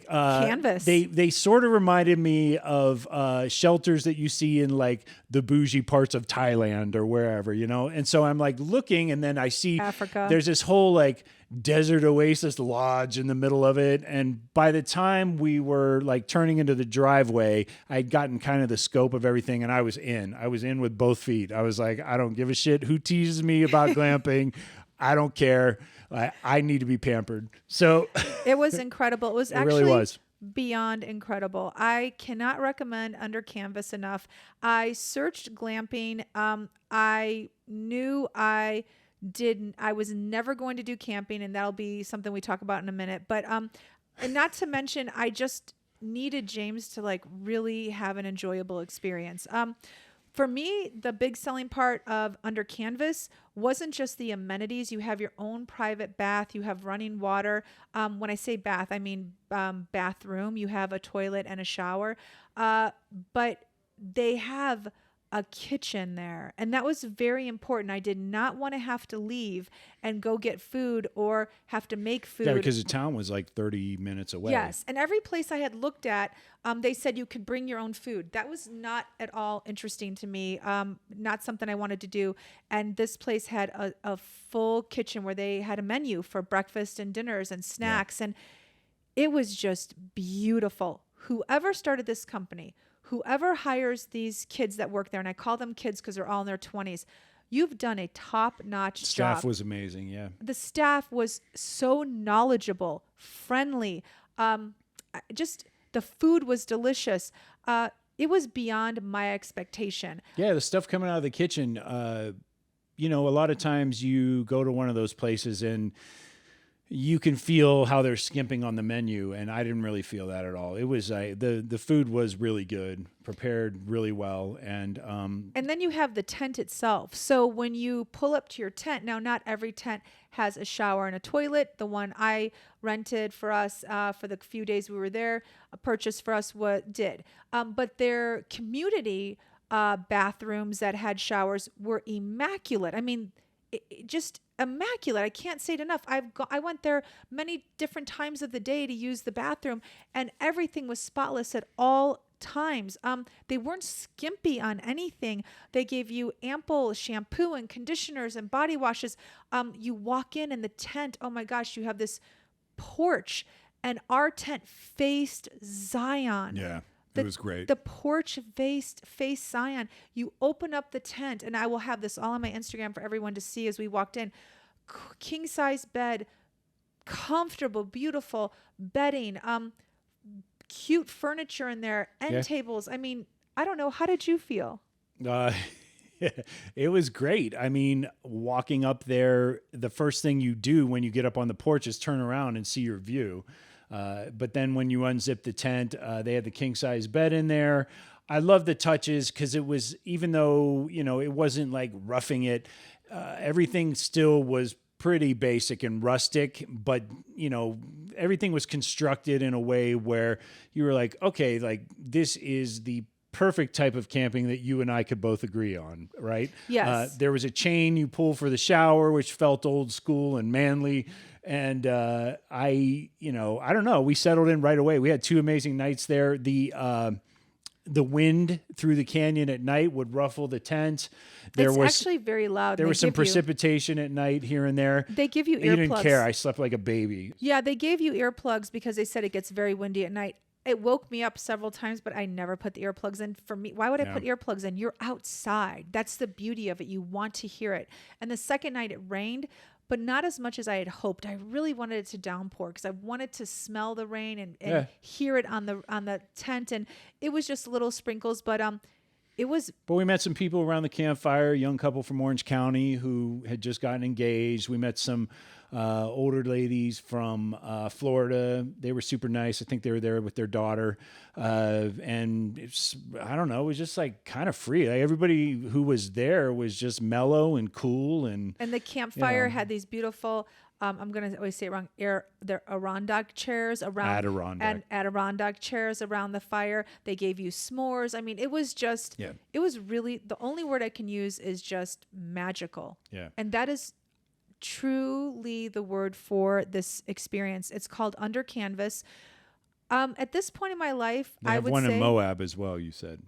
canvas. They sort of reminded me of shelters that you see in like the bougie parts of Thailand or wherever, And so I'm like looking, and then I see Africa. There's this whole like desert oasis lodge in the middle of it. And by the time we were like turning into the driveway, I'd gotten kind of the scope of everything, and I was in with both feet. I was like, I don't give a shit who teases me about glamping. I don't care. I need to be pampered. So it was incredible. It was it actually really was beyond incredible. I cannot recommend Under Canvas enough. I searched glamping. I knew I was never going to do camping, and that'll be something we talk about in a minute. But and not to mention, I just needed James to like really have an enjoyable experience. For me, the big selling part of Under Canvas wasn't just the amenities. You have your own private bath. You have running water. When I say bath, I mean bathroom. You have a toilet and a shower. But they have a kitchen there. And that was very important. I did not want to have to leave and go get food or have to make food. Yeah, because the town was like 30 minutes away. Yes. And every place I had looked at, they said you could bring your own food. That was not at all interesting to me. Not something I wanted to do. And this place had a full kitchen where they had a menu for breakfast and dinners and snacks. Yeah. And it was just beautiful. Whoever started this company, whoever hires these kids that work there, and I call them kids because they're all in their 20s, you've done a top-notch job. Staff was amazing, yeah. The staff was so knowledgeable, friendly. Just the food was delicious. It was beyond my expectation. Yeah, the stuff coming out of the kitchen, a lot of times you go to one of those places and you can feel how they're skimping on the menu, and I didn't really feel that at all. It was the food was really good, prepared really well, and then you have the tent itself. So when you pull up to your tent, now not every tent has a shower and a toilet. The one I rented for us for the few days we were there, purchased for us, did. But their community bathrooms that had showers were immaculate. I mean, just immaculate. I can't say it enough. I went there many different times of the day to use the bathroom, and everything was spotless at all times. They weren't skimpy on anything. They gave you ample shampoo and conditioners and body washes. You walk in and the tent, oh my gosh, you have this porch, and our tent faced Zion. Yeah. It was great. The porch faced Zion. You open up the tent, and I will have this all on my Instagram for everyone to see as we walked in. King size bed, comfortable, beautiful bedding, cute furniture in there, end Yeah. tables. I mean, I don't know. How did you feel? Uh, it was great. I mean, walking up there, the first thing you do when you get up on the porch is turn around and see your view. But then when you unzip the tent, they had the king size bed in there. I love the touches because it was, even though, it wasn't like roughing it, everything still was pretty basic and rustic, but everything was constructed in a way where you were like, okay, like this is the perfect type of camping that you and I could both agree on, right? Yes. There was a chain you pull for the shower, which felt old school and manly. And I don't know, we settled in right away. We had 2 amazing nights there. The wind through the canyon at night would ruffle the tent. It's actually very loud. There was some precipitation at night here and there. They give you earplugs. You didn't care. I slept like a baby. Yeah, they gave you earplugs because they said it gets very windy at night. It woke me up several times, but I never put the earplugs in. For me, why would I put earplugs in? You're outside. That's the beauty of it. You want to hear it. And the second night it rained, but not as much as I had hoped. I really wanted it to downpour because I wanted to smell the rain and hear it on the tent. And it was just little sprinkles, but it was. But we met some people around the campfire, a young couple from Orange County who had just gotten engaged. We met some older ladies from Florida. They were super nice. I think they were there with their daughter. And it's, I don't know, it was just like kind of free. Like everybody who was there was just mellow and cool. And the campfire had these beautiful, I'm going to always say it wrong, they're Adirondack chairs around. Adirondack chairs around the fire. They gave you s'mores. I mean, it was just, it was really, the only word I can use is just magical. Yeah. And that is truly the word for this experience. It's called Under Canvas. At this point in my life, I would say one in Moab as well, you said.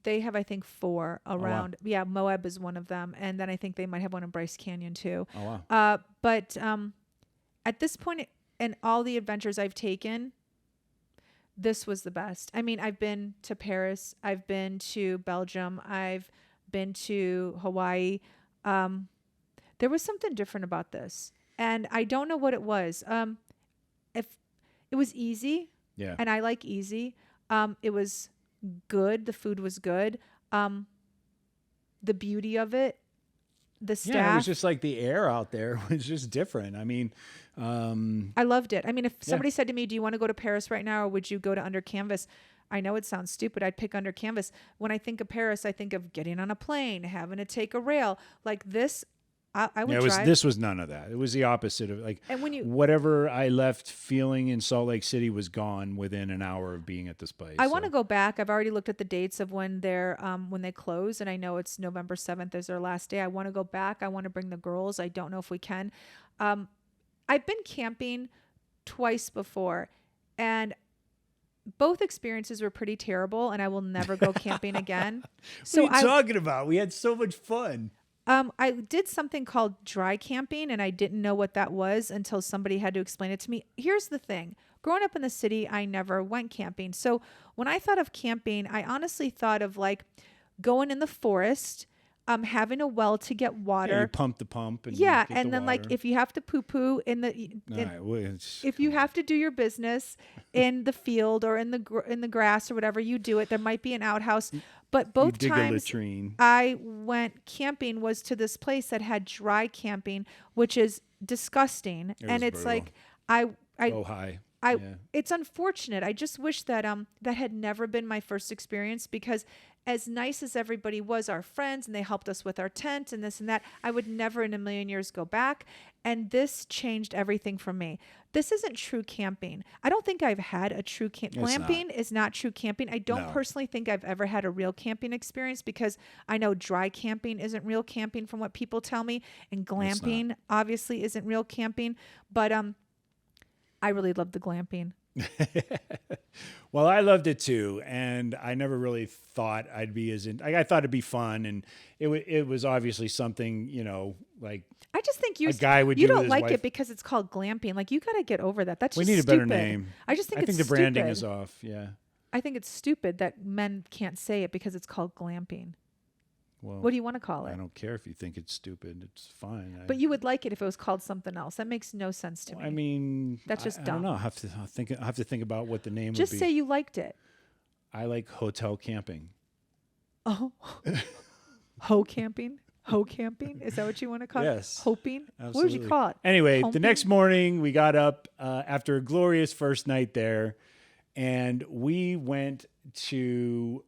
They have, I think, 4 around. Oh, wow. Yeah, Moab is one of them. And then I think they might have one in Bryce Canyon too. Oh, wow. But at this point in all the adventures I've taken, this was the best. I mean, I've been to Paris. I've been to Belgium. I've been to Hawaii. There was something different about this. And I don't know what it was. If it was easy. Yeah. And I like easy. It was good. The food was good. The beauty of it, the staff. Yeah, it was just like the air out there was just different. I mean, I loved it. I mean, if somebody said to me, do you want to go to Paris right now or would you go to Under Canvas? I know it sounds stupid. I'd pick Under Canvas. When I think of Paris, I think of getting on a plane, having to take a rail. Like this, I would drive. This was none of that. It was the opposite of like, and when whatever I left feeling in Salt Lake City was gone within an hour of being at this place. I want to go back. I've already looked at the dates of when they close, and I know it's November 7th is their last day. I want to go back. I want to bring the girls. I don't know if we can. I've been camping twice before, and both experiences were pretty terrible, and I will never go camping again. So what are you talking about? We had so much fun. I did something called dry camping, and I didn't know what that was until somebody had to explain it to me. Here's the thing. Growing up in the city, I never went camping. So when I thought of camping, I honestly thought of like going in the forest, having a well to get water. Yeah, you pump the pump. And and then water. like if you have to poo-poo if you have to do your business in the field or in the grass or whatever, you do it. There might be an outhouse. But both times I went camping was to this place that had dry camping, which is disgusting. And it's brutal. like it's unfortunate. I just wish that that had never been my first experience, because as nice as everybody was, our friends, and they helped us with our tent and this and that, I would never in a million years go back. And this changed everything for me. This isn't true camping. I don't think I've had a true glamping is not true camping. I don't personally think I've ever had a real camping experience, because I know dry camping isn't real camping from what people tell me, and glamping obviously isn't real camping. But I really loved the glamping. Well, I loved it too, and I never really thought I'd be I thought it'd be fun, and it was obviously something, like I just think a guy would. You do don't with like his wife. it because it's called glamping. Like, you got to get over that. That's we just need a stupid. better name. I think the branding is off. Yeah. I think it's stupid that men can't say it because it's called glamping. Well, What do you want to call it? I don't care if you think it's stupid. It's fine. But you would like it if it was called something else. That makes no sense to me. I mean, That's just I don't dumb. know. I have to think about what the name Just would be. say you liked it. I like hotel camping. Oh, ho camping. Ho camping? Is that what you want to call Yes. it? Hoping? What would Absolutely. you call it? Anyway, the Humping? next morning we got up after a glorious first night there, and we went to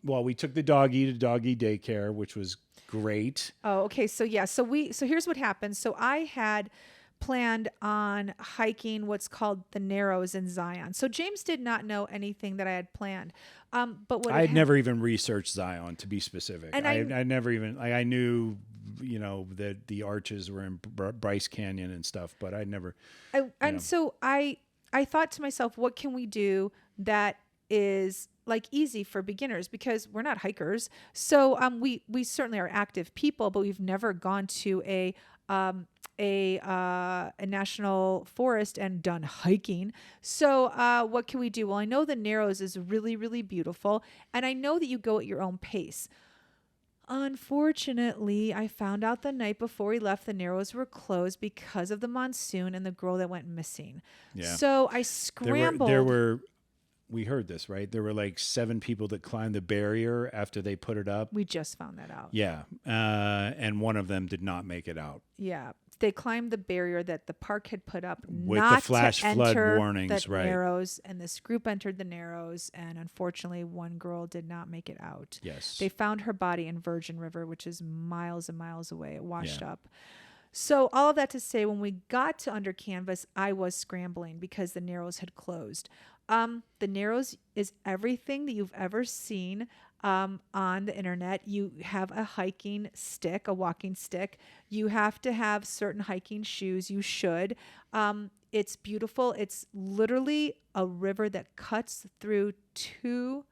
we took the doggy to doggy daycare, which was great. Oh, okay. So yeah, so here's what happened. So I had planned on hiking what's called the Narrows in Zion. So James did not know anything that I had planned. But what I had never even researched Zion, to be specific. And I never even I knew that the arches were in Bryce Canyon and stuff, but I never. So I thought to myself, what can we do that is like easy for beginners, because we're not hikers. So we certainly are active people, but we've never gone to a national forest and done hiking. So what can we do? Well, I know the Narrows is really, really beautiful, and I know that you go at your own pace. Unfortunately, I found out the night before we left the Narrows were closed because of the monsoon and the girl that went missing. Yeah. So I scrambled. We heard this, right? There were like 7 people that climbed the barrier after they put it up. We just found that out. Yeah. And one of them did not make it out. Yeah. They climbed the barrier that the park had put up With not the flash to flood enter warnings, the right. Narrows, and this group entered the Narrows, and unfortunately one girl did not make it out. Yes. They found her body in Virgin River, which is miles and miles away. It washed Yeah. up. So all of that to say, when we got to Under Canvas, I was scrambling because the Narrows had closed. The Narrows is everything that you've ever seen on the internet. You have a hiking stick, a walking stick. You have to have certain hiking shoes. You should. It's beautiful. It's literally a river that cuts through 2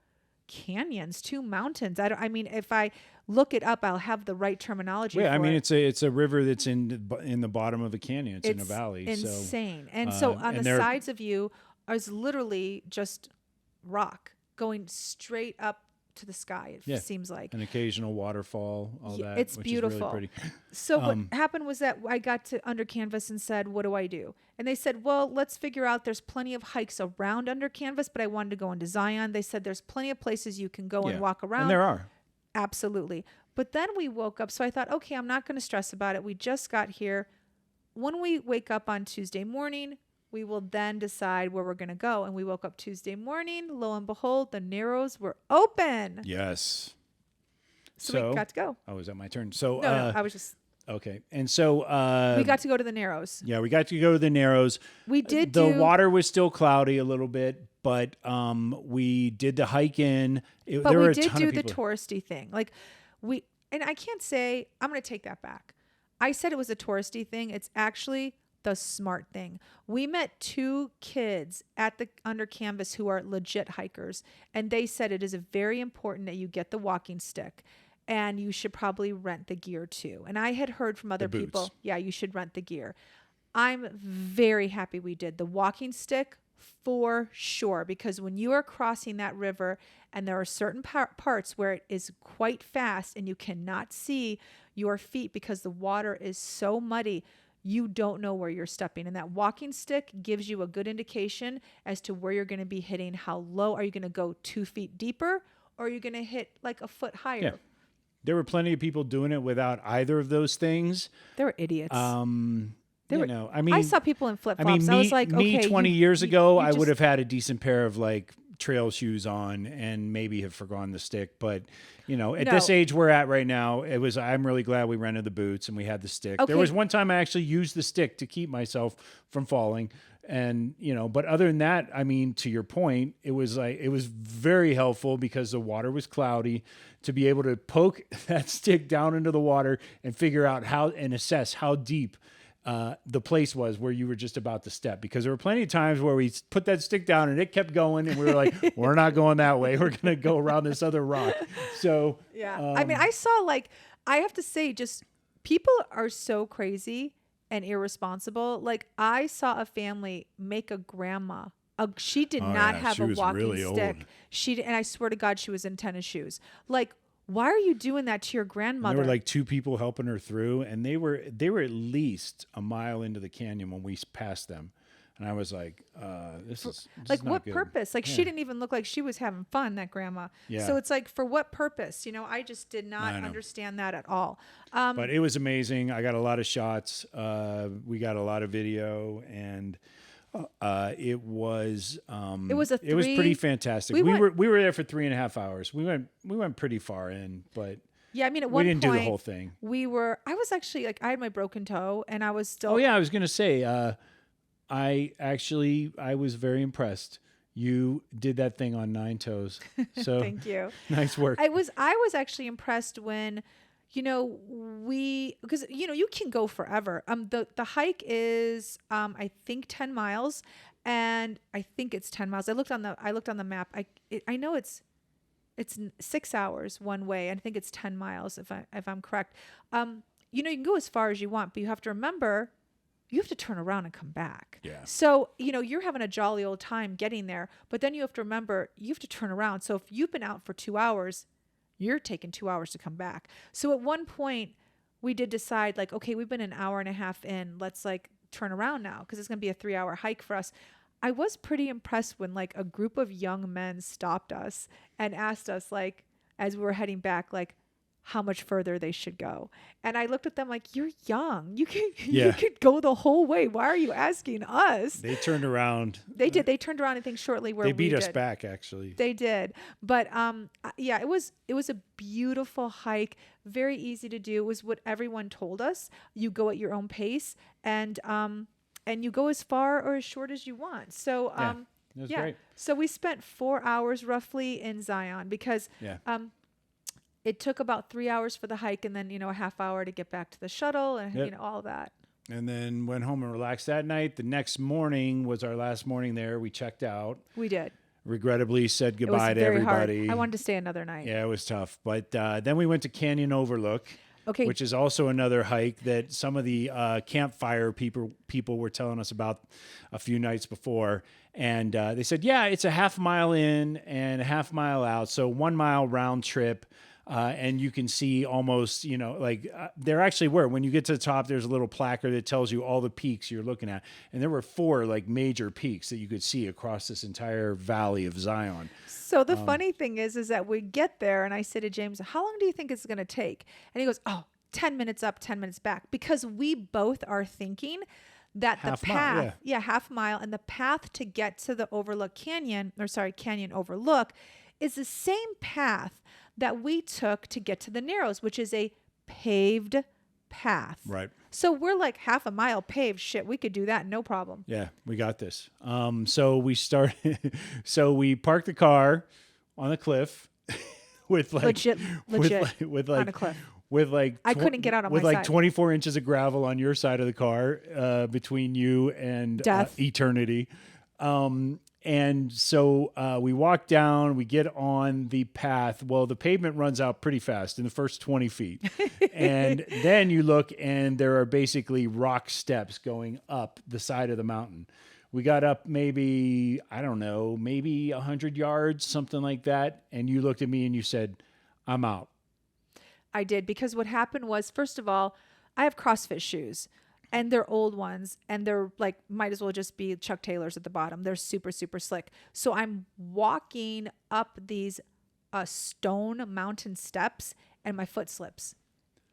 canyons, 2 mountains. I mean, if I look it up, I'll have the right terminology. Yeah, for I mean, it. it's a river that's in the bottom of a canyon. It's in a valley. Insane. So, and so on and the sides of you is literally just rock going straight up to the sky. It seems like an occasional waterfall, all that. it's which beautiful. Is really pretty. So what happened was that I got to Under Canvas and said, what do I do? And they said, well, let's figure out, there's plenty of hikes around Under Canvas, but I wanted to go into Zion. They said there's plenty of places you can go and walk around. And there are. Absolutely. But then we woke up. So I thought, okay, I'm not going to stress about it. We just got here. When we wake up on Tuesday morning, we will then decide where we're going to go. And we woke up Tuesday morning. Lo and behold, the Narrows were open. Yes. So we got to go. Oh, is that my turn? So No, I was just. Okay. And so We got to go to the Narrows. yeah, we got to go to the Narrows. We did The do. water was still cloudy a little bit, but we did the hike in. But there were we a did ton do of the people. touristy thing. And I can't say, I'm going to take that back. I said it was a touristy thing. It's actually the smart thing. We met 2 kids at the Under Canvas who are legit hikers, and they said it is very important that you get the walking stick, and you should probably rent the gear too. And I had heard from other people, boots. yeah, you should rent the gear. I'm very happy we did the walking stick for sure, because when you are crossing that river and there are certain parts where it is quite fast and you cannot see your feet because the water is so muddy, you don't know where you're stepping. And that walking stick gives you a good indication as to where you're going to be hitting. How low are you going to go? 2 feet deeper, or are you going to hit like a foot higher? Yeah. There were plenty of people doing it without either of those things. They were idiots. I mean, I saw people in flip I flops. mean, I was like, me okay, 20 years ago, I just- would have had a decent pair of like trail shoes on and maybe have forgotten the stick. But, at this age we're at right now, I'm really glad we rented the boots and we had the stick. Okay. There was one time I actually used the stick to keep myself from falling. And, but other than that, I mean, to your point, it was very helpful because the water was cloudy to be able to poke that stick down into the water and figure out and assess how deep the place was where you were just about to step, because there were plenty of times where we put that stick down and it kept going and we were like, we're not going that way. We're going to go around this other rock. So, yeah. I mean, I saw I have to say, just people are so crazy and irresponsible. Like, I saw a family make a grandma. She did not have she a was walking really stick. old. And I swear to God, she was in tennis shoes. Like, why are you doing that to your And grandmother? there were like 2 people helping her through, and they were at least a mile into the canyon when we passed them. And I was like, this is like not what good. purpose? Like she didn't even look like she was having fun, that grandma. Yeah. So it's like, for what purpose? You know, I just did not I know. understand that at all. But it was amazing. I got a lot of shots. We got a lot of video, and it was pretty fantastic. we went- were there for 3.5 hours. We went pretty far in, but Yeah, I mean, at we one didn't point, do the whole thing. I was actually like, I had my broken toe, and I was still. Oh yeah, I was gonna say, I was very impressed. You did that thing on 9 toes. So Thank you. nice work. I was actually impressed when, you know, because you know, you can go forever. The hike is I think 10 miles, and I think it's 10 miles. I looked on the map. I know it's 6 hours one way. I think it's 10 miles if I'm correct. You know, you can go as far as you want, but you have to remember, you have to turn around and come back. Yeah. So, you know, you're having a jolly old time getting there, but then you have to remember, you have to turn around. So if you've been out for 2 hours, you're taking 2 hours to come back. So at one point we did decide, like, okay, we've been an hour and a half in, let's like turn around now, because it's going to be a 3-hour hike for us. I was pretty impressed when like a group of young men stopped us and asked us, like, as we were heading back, like, how much further they should go. And I looked at them like, you're young. You could go the whole way. Why are you asking us? They turned around. They did. They turned around, I think, shortly where They beat we us did. back, actually. They did. But yeah, it was a beautiful hike, very easy to do. It was what everyone told us. You go at your own pace, and you go as far or as short as you want. So it was great. So we spent 4 hours roughly in Zion, because it took about 3 hours for the hike, and then, you know, a half hour to get back to the shuttle, and you know, all that. And then went home and relaxed that night. The next morning was our last morning there. We checked out. We did. Regrettably said It was goodbye to very everybody. hard. I wanted to stay another night. Yeah, it was tough. But then we went to Canyon Overlook, which is also another hike that some of the campfire people were telling us about a few nights before. And they said, yeah, it's a half mile in and a half mile out. So 1 mile round trip. And you can see almost, you know, like there actually were, when you get to the top, there's a little placard that tells you all the peaks you're looking at. And there were 4 like major peaks that you could see across this entire valley of Zion. So the funny thing is that we get there, and I say to James, how long do you think it's going to take? And he goes, 10 minutes up, 10 minutes back, because we both are thinking that the path, half mile, and the path to get to the Canyon Overlook is the same path that we took to get to the Narrows, which is a paved path. Right. So we're like, half a mile paved. Shit, we could do that, no problem. Yeah, we got this. So we started. So we parked the car on a cliff with like legit with like on a cliff. With like I couldn't get out on with my like side. 24 inches of gravel on your side of the car, between you and Death. eternity. And so we walk down, we get on the path. Well, the pavement runs out pretty fast in the first 20 feet. And then you look, and there are basically rock steps going up the side of the mountain. We got up maybe 100 yards, something like that. And you looked at me and you said, I'm out. I did, because what happened was, first of all, I have CrossFit shoes. And they're old ones, and they're like, might as well just be Chuck Taylors at the bottom. They're super, super slick. So I'm walking up these stone mountain steps, and my foot slips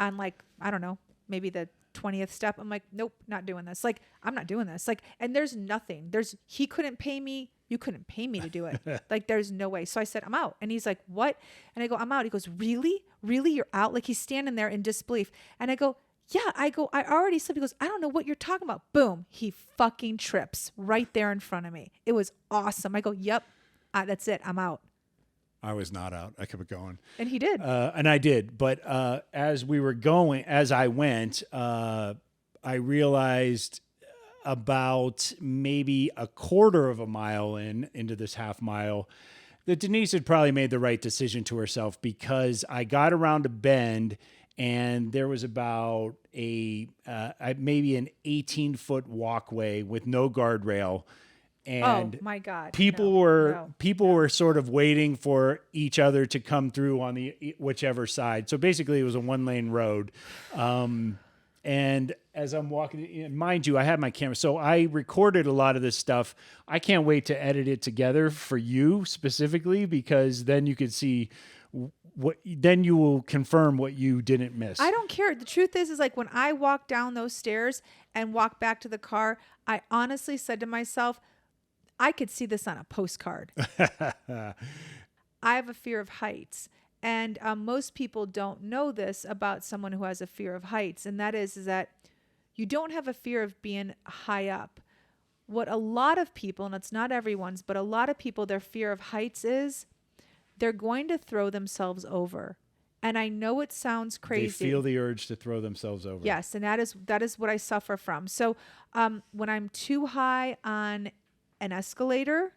on, like, I don't know, maybe the 20th step. I'm like, nope, not doing this. Like, I'm not doing this. Like, and there's nothing. He couldn't pay me. You couldn't pay me to do it. Like, there's no way. So I said, I'm out. And he's like, what? And I go, I'm out. He goes, really? Really? You're out? Like, he's standing there in disbelief. And I go, yeah, I already slipped. He goes, I don't know what you're talking about. Boom. He fucking trips right there in front of me. It was awesome. I go, yep, that's it. I'm out. I was not out. I kept going. And he did. And I did. But as I went, I realized about maybe a quarter of a mile into this half mile that Denise had probably made the right decision to herself, because I got around a bend, and there was about maybe an 18-foot walkway with no guardrail And my God. people were sort of waiting for each other to come through on the whichever side. So basically, it was a 1-lane road. And as I'm walking, mind you, I had my camera, so I recorded a lot of this stuff. I can't wait to edit it together for you specifically, because then you could see then you will confirm what you didn't miss. I don't care. The truth is like when I walk down those stairs and walk back to the car, I honestly said to myself, I could see this on a postcard. I have a fear of heights. And most people don't know this about someone who has a fear of heights. And that is that you don't have a fear of being high up. What a lot of people, and it's not everyone's, but a lot of people, their fear of heights is they're going to throw themselves over. And I know it sounds crazy. They feel the urge to throw themselves over. Yes, and that is what I suffer from. So when I'm too high on an escalator,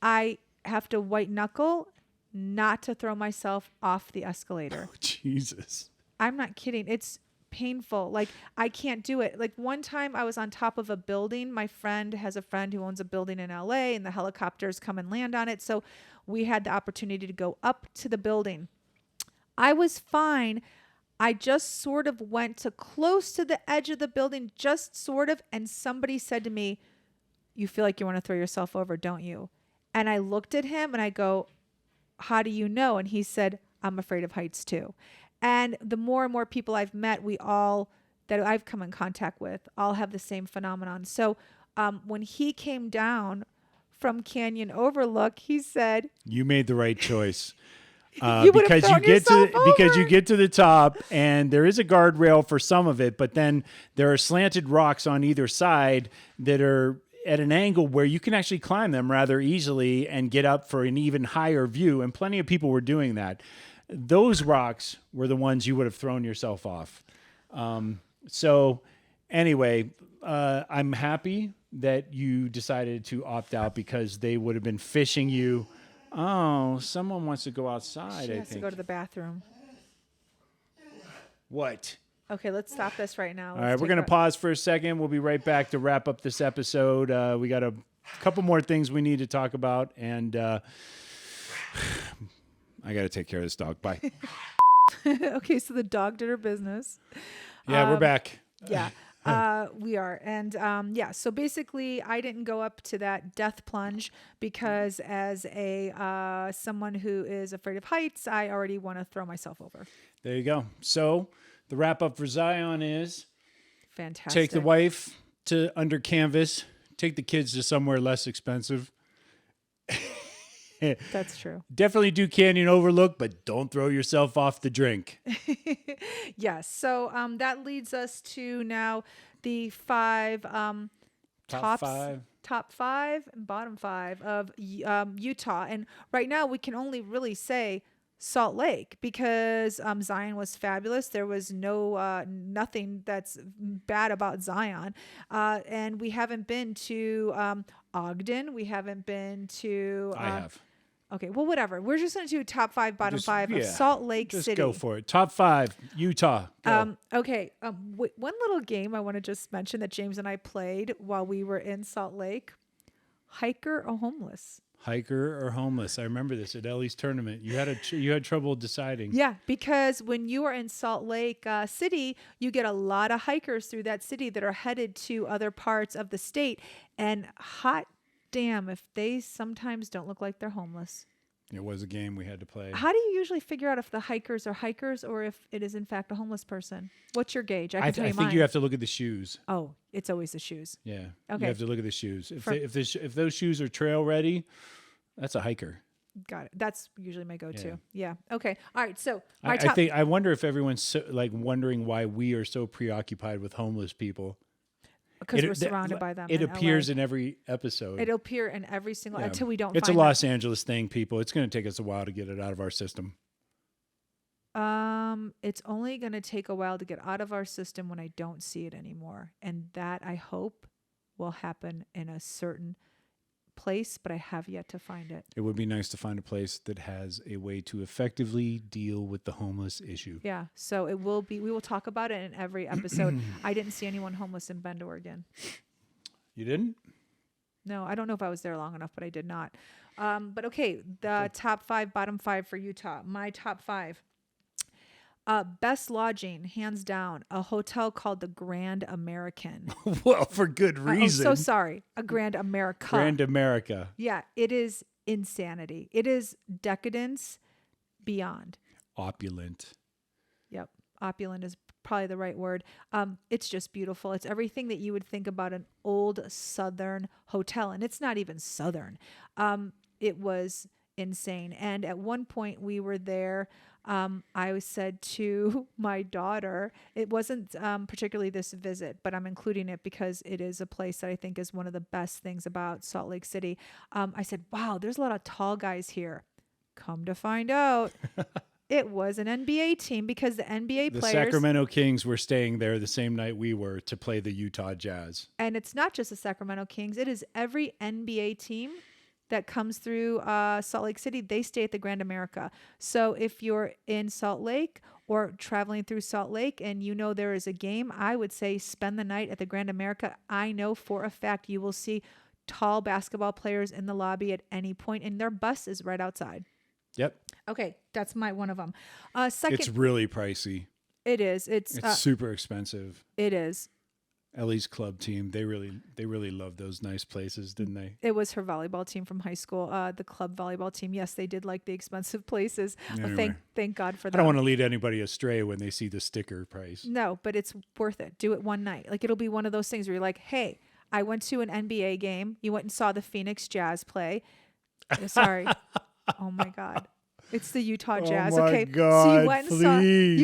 I have to white knuckle not to throw myself off the escalator. Oh, Jesus. I'm not kidding. It's painful. Like I can't do it. Like one time I was on top of a building. My friend has a friend who owns a building in LA and the helicopters come and land on it. So we had the opportunity to go up to the building. I was fine. I just sort of went to close to the edge of the building, just sort of. And somebody said to me, "You feel like you want to throw yourself over, don't you?" And I looked at him and I go, "How do you know?" And he said, "I'm afraid of heights too." And the more and more people I've met, that I've come in contact with, all have the same phenomenon. So when he came down from Canyon Overlook, he said, "You made the right choice." Because you get to the top and there is a guardrail for some of it, but then there are slanted rocks on either side that are at an angle where you can actually climb them rather easily and get up for an even higher view. And plenty of people were doing that. Those rocks were the ones you would have thrown yourself off. So anyway, I'm happy that you decided to opt out because they would have been fishing you. Oh, someone wants to go outside. She has to go to the bathroom. What? Okay, let's stop this right now. All right, we're going to pause for a second. We'll be right back to wrap up this episode. We got a couple more things we need to talk about, and I got to take care of this dog. Bye. Okay, so the dog did her business. Yeah, we're back. Yeah. We are. And so basically I didn't go up to that death plunge because as a someone who is afraid of heights, I already want to throw myself over. There you go. So the wrap up for Zion is fantastic. Take the wife to under canvas, take the kids to somewhere less expensive. That's true. Definitely do Canyon Overlook, but don't throw yourself off the drink. Yes. So that leads us to now the top five and bottom five of Utah. And right now we can only really say Salt Lake because Zion was fabulous. There was nothing that's bad about Zion. And we haven't been to Ogden. We haven't been to... I have. Okay, well, whatever. We're just going to do top five, bottom five of Salt Lake Just City. go for it. Top five, Utah. Go. Okay. One little game I want to just mention that James and I played while we were in Salt Lake. Hiker or homeless? Hiker or homeless? I remember this at Ellie's tournament. You had trouble deciding. Yeah, because when you are in Salt Lake City, you get a lot of hikers through that city that are headed to other parts of the state. And hot damn if they sometimes don't look like they're homeless. It was a game we had to play. How do you usually figure out if the hikers are hikers or if it is in fact a homeless person? What's your gauge? I think you have to look at the shoes. Oh, it's always the shoes. Yeah. Okay. You have to look at the shoes. If those shoes are trail ready, that's a hiker. Got it. That's usually my go-to. Yeah. Okay. All right. So my I wonder if everyone's wondering why we are so preoccupied with homeless people. Because we're surrounded by them. It appears in every episode. It'll appear in every single until we don't. It's find a Los Angeles thing, people. It's going to take us a while to get it out of our system. It's only going to take a while to get out of our system when I don't see it anymore, and that I hope will happen in a certain place, but I have yet to find it. It would be nice to find a place that has a way to effectively deal with the homeless issue. Yeah, so it will be. We will talk about it in every episode. I didn't see anyone homeless in Bend, Oregon. You didn't? No, I don't know if I was there long enough, but I did not. But okay, the top 5, bottom 5 for Utah. My top 5. Best lodging, hands down, a hotel called the Grand American. Well, for good reason. So sorry, a Grand America. Grand America. Yeah, it is insanity. It is decadence beyond. Opulent. Yep. Opulent is probably the right word. It's just beautiful. It's everything that you would think about an old Southern hotel. And it's not even Southern. It was insane. And at one point we were there. I said to my daughter, it wasn't particularly this visit, but I'm including it because it is a place that I think is one of the best things about Salt Lake City. I said, wow, there's a lot of tall guys here. Come to find out, it was an NBA team because the NBA The players. Sacramento Kings were staying there the same night we were to play the Utah Jazz. And it's not just the Sacramento Kings. It is every NBA team that comes through Salt Lake City. They stay at the Grand America. So if you're in Salt Lake or traveling through Salt Lake and you know there is a game, I would say spend the night at the Grand America. I know for a fact you will see tall basketball players in the lobby at any point, and their bus is right outside. Yep. Okay, that's one of them. Second, It's really pricey. it is. It's Super expensive. it is. Ellie's club team, they really love those nice places, didn't they? It was her volleyball team from high school. The club volleyball team. Yes, they did like the expensive places. Anyway. Thank God for that. I don't want to lead anybody astray when they see the sticker price. No, but it's worth it. Do it one night. Like it'll be one of those things where you're like, hey, I went to an NBA game. You went and saw the Phoenix Jazz play. Sorry. Oh my God. It's the Utah Jazz. Oh my Okay. God, So you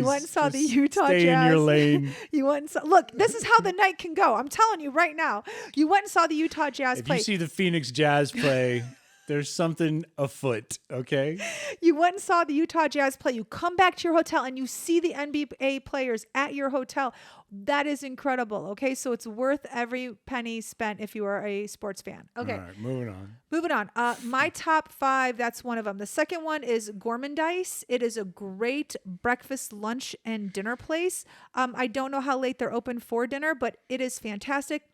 went and saw the Just Utah stay Jazz. in your lane. You went and saw, look, this is how the night can go. I'm telling you right now. You went and saw the Utah Jazz If play. you see the Phoenix Jazz play, there's something afoot, okay? You went and saw the Utah Jazz play. You come back to your hotel and you see the NBA players at your hotel. That is incredible. Okay. So it's worth every penny spent if you are a sports fan. Okay. All right, moving on. Moving on. My top 5, that's one of them. The second one is Gourmandice. It is a great breakfast, lunch, and dinner place. I don't know how late they're open for dinner, but it is fantastic.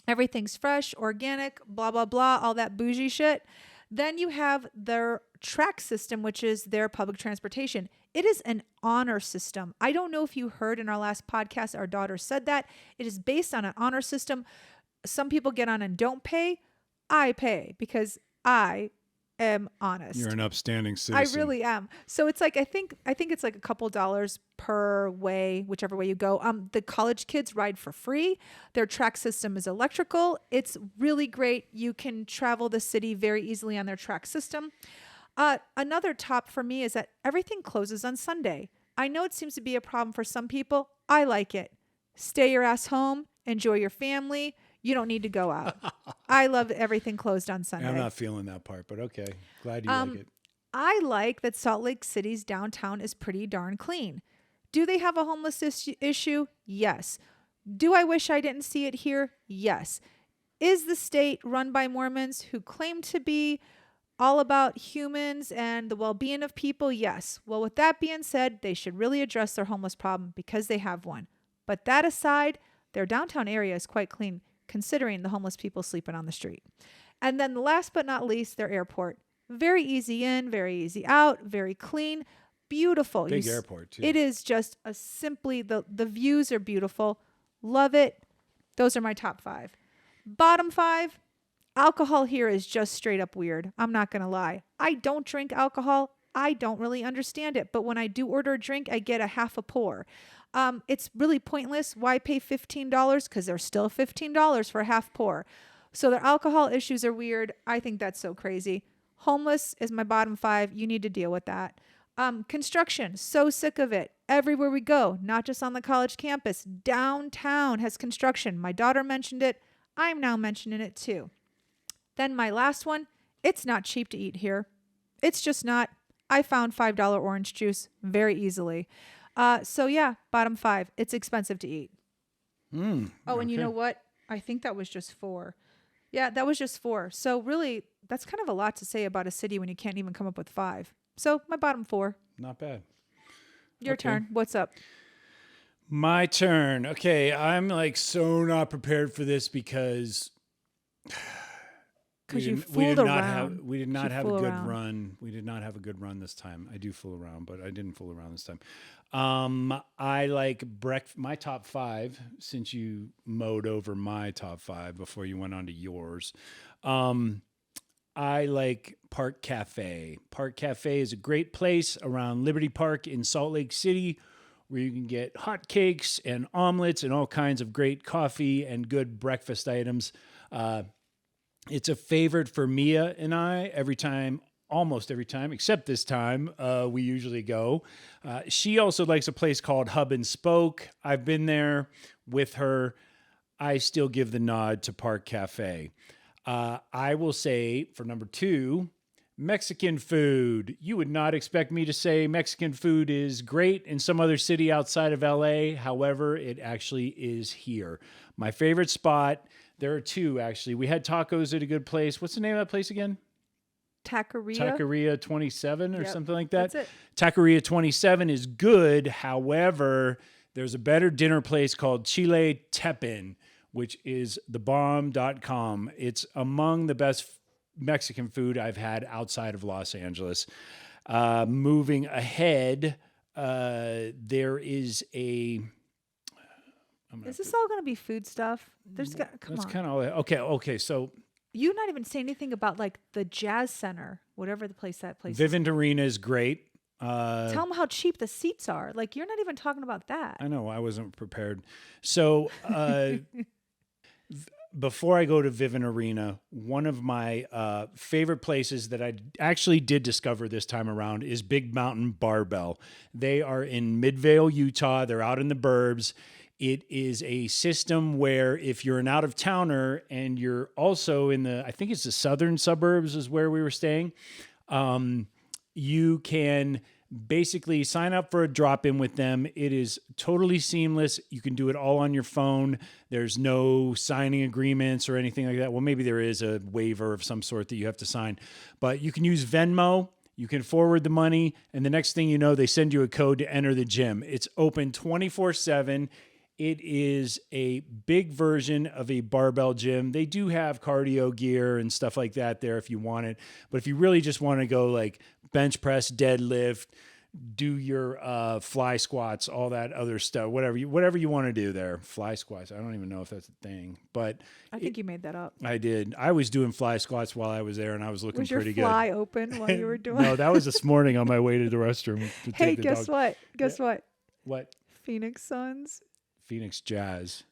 Everything's fresh, organic, blah, blah, blah, all that bougie shit. Then you have their track system, which is their public transportation. It is an honor system. I don't know if you heard in our last podcast, our daughter said that. It is based on an honor system. Some people get on and don't pay. I pay because I am honest. You're an upstanding I citizen. really am. So it's like I think it's like a couple dollars per way, whichever way you go. The college kids ride for free. Their track system is electrical. It's really great. You can travel the city very easily on their track system. Another top for me is that everything closes on Sunday. I know it seems to be a problem for some people. I like it. Stay your ass home. Enjoy your family. You don't need to go out. I love everything closed on Sunday. I'm not feeling that part, but okay. Glad you like it. I like that Salt Lake City's downtown is pretty darn clean. Do they have a homeless issue? Yes. Do I wish I didn't see it here? Yes. Is the state run by Mormons who claim to be all about humans and the well-being of people? Yes. Well, with that being said, they should really address their homeless problem because they have one. But that aside, their downtown area is quite clean, considering the homeless people sleeping on the street. And then last but not least, their airport. Very easy in, very easy out, very clean, beautiful. Big airport, too. It is just the views are beautiful. Love it. Those are my top 5. Bottom 5, alcohol here is just straight up weird. I'm not going to lie. I don't drink alcohol. I don't really understand it. But when I do order a drink, I get a half a pour. It's really pointless. Why pay $15? Because there's still $15 for a half pour. So their alcohol issues are weird. I think that's so crazy. Homeless is my bottom 5. You need to deal with that. Construction, so sick of it. Everywhere we go, not just on the college campus, downtown has construction. My daughter mentioned it. I'm now mentioning it too. Then my last one, it's not cheap to eat here. It's just not. I found $5 orange juice very easily. So yeah, bottom 5, it's expensive to eat. Oh, and you know what? I think that was just 4. Yeah, that was just 4. So really, that's kind of a lot to say about a city when you can't even come up with 5. So my bottom 4. Not bad. Your turn. What's up? My turn. Okay, I'm like so not prepared for this because Because you we fooled did not around. have we did not You have a fool good around. run. We did not have a good run this time. I do fool around, but I didn't fool around this time. I like my top 5, since you mowed over my top 5 before you went on to yours. I like Park Cafe. Park Cafe is a great place around Liberty Park in Salt Lake City where you can get hotcakes and omelets and all kinds of great coffee and good breakfast items. It's a favorite for Mia and I almost every time, except this time, we usually go. She also likes a place called Hub and Spoke. I've been there with her. I still give the nod to Park Cafe. I will say for number 2, Mexican food. You would not expect me to say Mexican food is great in some other city outside of LA. However, it actually is here. My favorite spot, there are 2 actually. We had tacos at a good place. What's the name of that place again? Taqueria 27 or something like that. That's it. Taqueria 27 is good. However, there's a better dinner place called Chile Tepin, which is thebomb.com. It's among the best Mexican food I've had outside of Los Angeles. Moving ahead, there is a... Is this all going to be food stuff? Come That's on. kind of okay. So You not even say anything about like the Jazz Center, whatever that place is. Vivint Arena is great. Tell them how cheap the seats are. Like, you're not even talking about that. I know, I wasn't prepared. So before I go to Vivint Arena, one of my favorite places that I actually did discover this time around is Big Mountain Barbell. They are in Midvale, Utah. They're out in the burbs. It is a system where if you're an out-of-towner and you're also in I think it's the southern suburbs is where we were staying, you can basically sign up for a drop-in with them. It is totally seamless. You can do it all on your phone. There's no signing agreements or anything like that. Well, maybe there is a waiver of some sort that you have to sign, but you can use Venmo. You can forward the money, and the next thing you know, they send you a code to enter the gym. It's open 24/7. It is a big version of a barbell gym. They do have cardio gear and stuff like that there if you want it. But if you really just want to go like bench press, deadlift, do your fly squats, all that other stuff, whatever you want to do there. Fly squats. I don't even know if that's a thing, but I think you made that up. I did. I was doing fly squats while I was there, and I was looking Was your pretty fly good. open while you were doing No, that was this morning on my way to the restroom. To Hey, take the guess dog. what? Guess what? What? Phoenix Suns. Phoenix Jazz.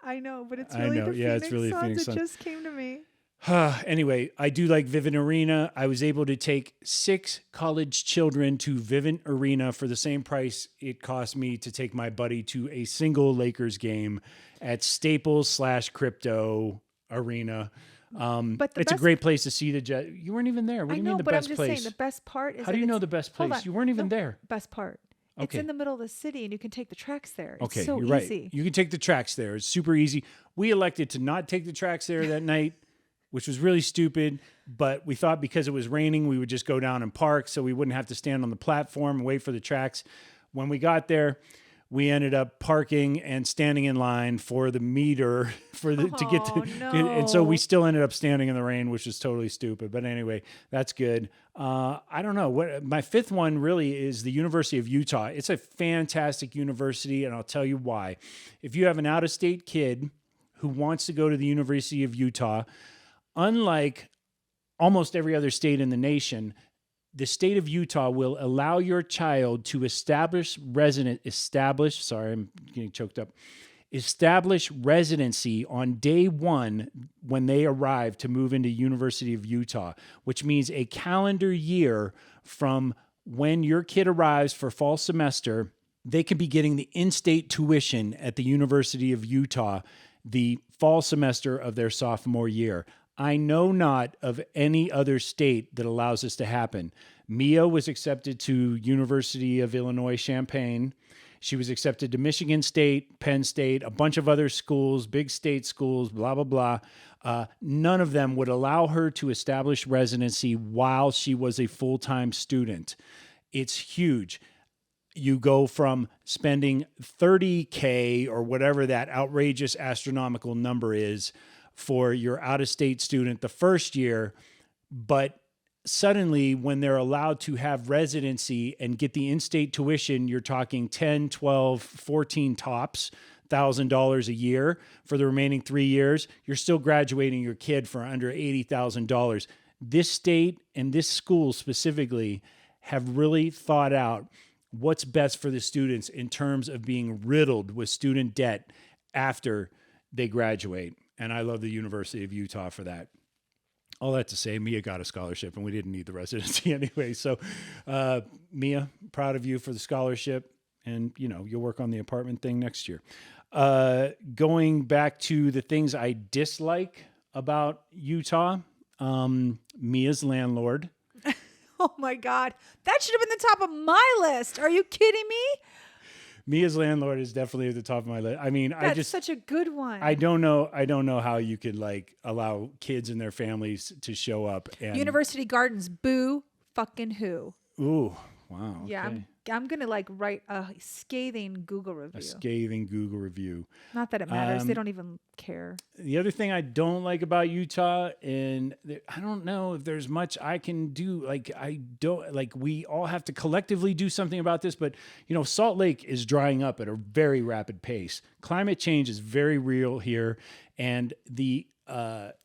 I know, but it's I really know. the Yeah, Phoenix it's really Suns. Phoenix It Suns. just came to me. Anyway, I do like Vivint Arena. I was able to take 6 college children to Vivint Arena for the same price it cost me to take my buddy to a single Lakers game at Staples/Crypto Arena. But it's a great place to see the Jets. You weren't even there. What do I you know, mean the but best I'm just place? saying the best part is How do that you know it's- the best Hold place? on. You weren't even No, there. Best part. It's Okay. in the middle of the city, and you can take the tracks there. It's Okay, so you're right. easy. You can take the tracks there. It's super easy. We elected to not take the tracks there that night, which was really stupid. But we thought because it was raining, we would just go down and park so we wouldn't have to stand on the platform and wait for the tracks. When we got there, we ended up parking and standing in line for the meter to get to, and so we no. still ended up standing in the rain, which was totally stupid. But anyway, that's good. I don't know what my 5th one really is. The University of Utah. It's a fantastic university, and I'll tell you why. If you have an out-of-state kid who wants to go to the University of Utah, unlike almost every other state in the nation, the state of Utah will allow your child to establish residency on day 1 when they arrive to move into University of Utah, which means a calendar year from when your kid arrives for fall semester, they could be getting the in-state tuition at the University of Utah the fall semester of their sophomore year. I know not of any other state that allows this to happen. Mia was accepted to University of Illinois Champaign. She was accepted to Michigan State, Penn State, a bunch of other schools, big state schools, blah, blah, blah. None of them would allow her to establish residency while she was a full-time student. It's huge. You go from spending $30K or whatever that outrageous astronomical number is for your out-of-state student the first year, but suddenly when they're allowed to have residency and get the in-state tuition, you're talking 10, 12, 14 tops, $1,000 a year for the remaining 3 years. You're still graduating your kid for under $80,000. This state and this school specifically have really thought out what's best for the students in terms of being riddled with student debt after they graduate. And I love the University of Utah for that. All that to say, Mia got a scholarship and we didn't need the residency anyway. So, Mia, proud of you for the scholarship, and you'll work on the apartment thing next year. Going back to the things I dislike about Utah, Mia's landlord. Oh my God. That should have been the top of my list. Are you kidding me? Mia's landlord is definitely at the top of my list. I mean, That's such a good one. I don't know how you could allow kids and their families to show up. And University Gardens, boo fucking who. Ooh, wow. Yeah, okay. I'm going to write a scathing Google review. A scathing Google review. Not that it matters. They don't even care. The other thing I don't like about Utah, and I don't know if there's much I can do. We all have to collectively do something about this, but Salt Lake is drying up at a very rapid pace. Climate change is very real here, and the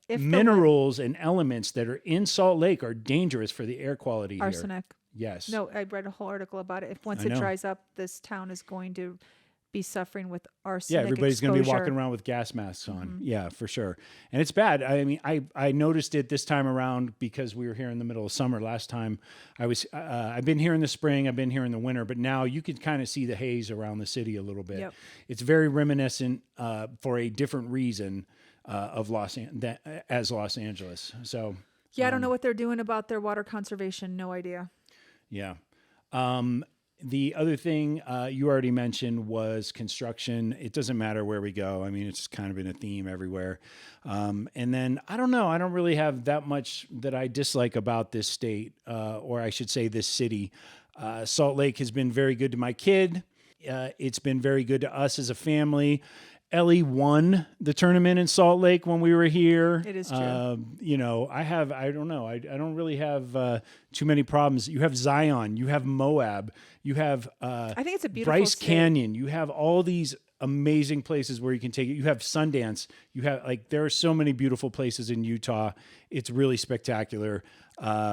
minerals and elements that are in Salt Lake are dangerous for the air quality here. Arsenic. Yes. No, I read a whole article about it. If once it dries up, this town is going to be suffering with arsenic. Yeah, everybody's going to be walking exposure. around with gas masks on. Mm-hmm. Yeah, for sure. And it's bad. I mean, I noticed it this time around because we were here in the middle of summer. Last time I've been here in the spring, I've been here in the winter, but now you can kind of see the haze around the city a little bit. Yep. It's very reminiscent for a different reason of Los Angeles. So yeah, I don't know what they're doing about their water conservation. No idea. Yeah. The other thing you already mentioned was construction. It doesn't matter where we go. I mean, it's kind of been a theme everywhere. And then, I don't know. I don't really have that much that I dislike about this state, or I should say this city. Salt Lake has been very good to my kid. It's been very good to us as a family. Ellie won the tournament in Salt Lake when we were here. It is true. I don't really have too many problems. You have Zion, you have Moab, you have I think it's a beautiful Bryce state. Canyon. You have all these amazing places where you can take it. You have Sundance. You have there are so many beautiful places in Utah. It's really spectacular.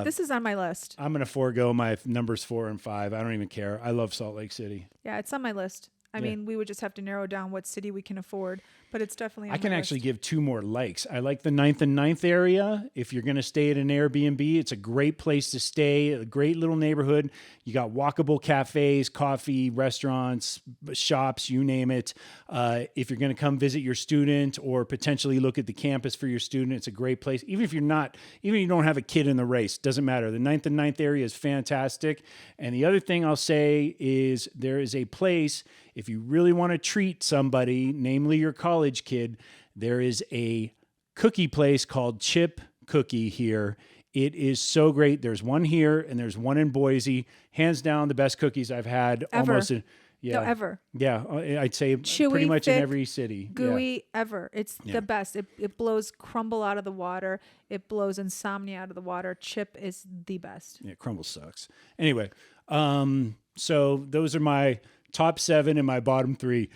This is on my list. I'm going to forego my numbers 4 and 5. I don't even care. I love Salt Lake City. Yeah, it's on my list. I mean, we would just have to narrow down what city we can afford, but it's definitely on I can my actually list. give 2 more likes. I like the 9th and 9th area. If you're going to stay at an Airbnb, it's a great place to stay, a great little neighborhood. You got walkable cafes, coffee, restaurants, shops, you name it. If you're going to come visit your student or potentially look at the campus for your student, it's a great place. Even if you don't have a kid in the race, doesn't matter. The 9th and 9th area is fantastic. And the other thing I'll say is there is a place, if you really want to treat somebody, namely your college kid, there is a cookie place called Chip Cookie here. It is so great. There's one here and there's one in Boise. Hands down, the best cookies I've had. Ever. Ever. Yeah, I'd say Chewy, pretty much in thick, every city. Gooey, ever. It's the best. It blows crumble out of the water. It blows insomnia out of the water. Chip is the best. Yeah, crumble sucks. Anyway, so those are my top 7 and my bottom 3.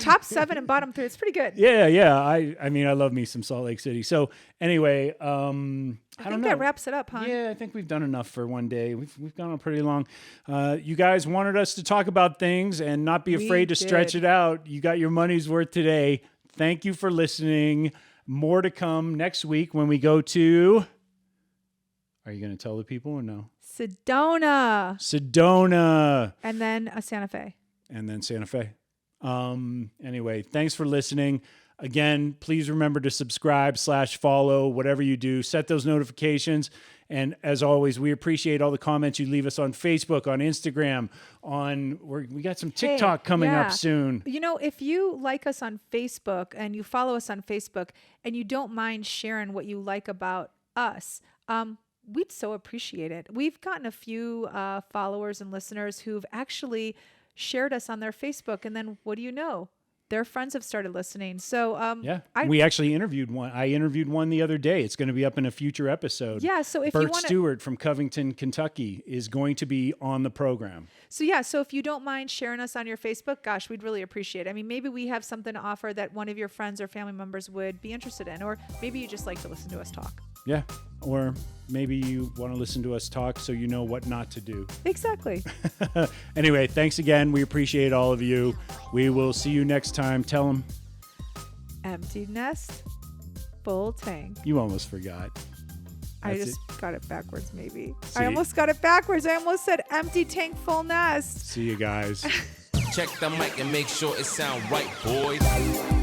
Top 7 and bottom 3. It's pretty good. Yeah. I mean, I love me some Salt Lake City. So anyway, I don't know. That wraps it up, huh? Yeah, I think we've done enough for one day. We've gone on pretty long. You guys wanted us to talk about things and not be afraid to stretch it out. You got your money's worth today. Thank you for listening. More to come next week when we go to... Are you going to tell the people or no? Sedona. And then Santa Fe. Anyway, thanks for listening. Again, please remember to subscribe / follow, whatever you do. Set those notifications. And as always, we appreciate all the comments you leave us on Facebook, on Instagram, we got some TikTok coming up soon. If you like us on Facebook and you follow us on Facebook and you don't mind sharing what you like about us, we'd so appreciate it. We've gotten a few followers and listeners who've actually shared us on their Facebook. And then what do you know? their friends have started listening. So Yeah. We actually interviewed one. I interviewed one the other day. It's going to be up in a future episode. Yeah. So if you Bert want to, Stewart from Covington, Kentucky is going to be on the program. so if you don't mind sharing us on your Facebook, gosh, we'd really appreciate it. I mean, maybe we have something to offer that one of your friends or family members would be interested in, or maybe you just like to listen to us talk. Yeah. Or maybe you want to listen to us talk so you know what not to do. Exactly. Anyway, thanks again. We appreciate all of you. We will see you next time. Tell them. Empty nest, full tank. You almost forgot. I That's just got it backwards, maybe. See? I almost got it backwards. I almost said empty tank, full nest. See you guys. Check the mic and make sure it sound right, boys.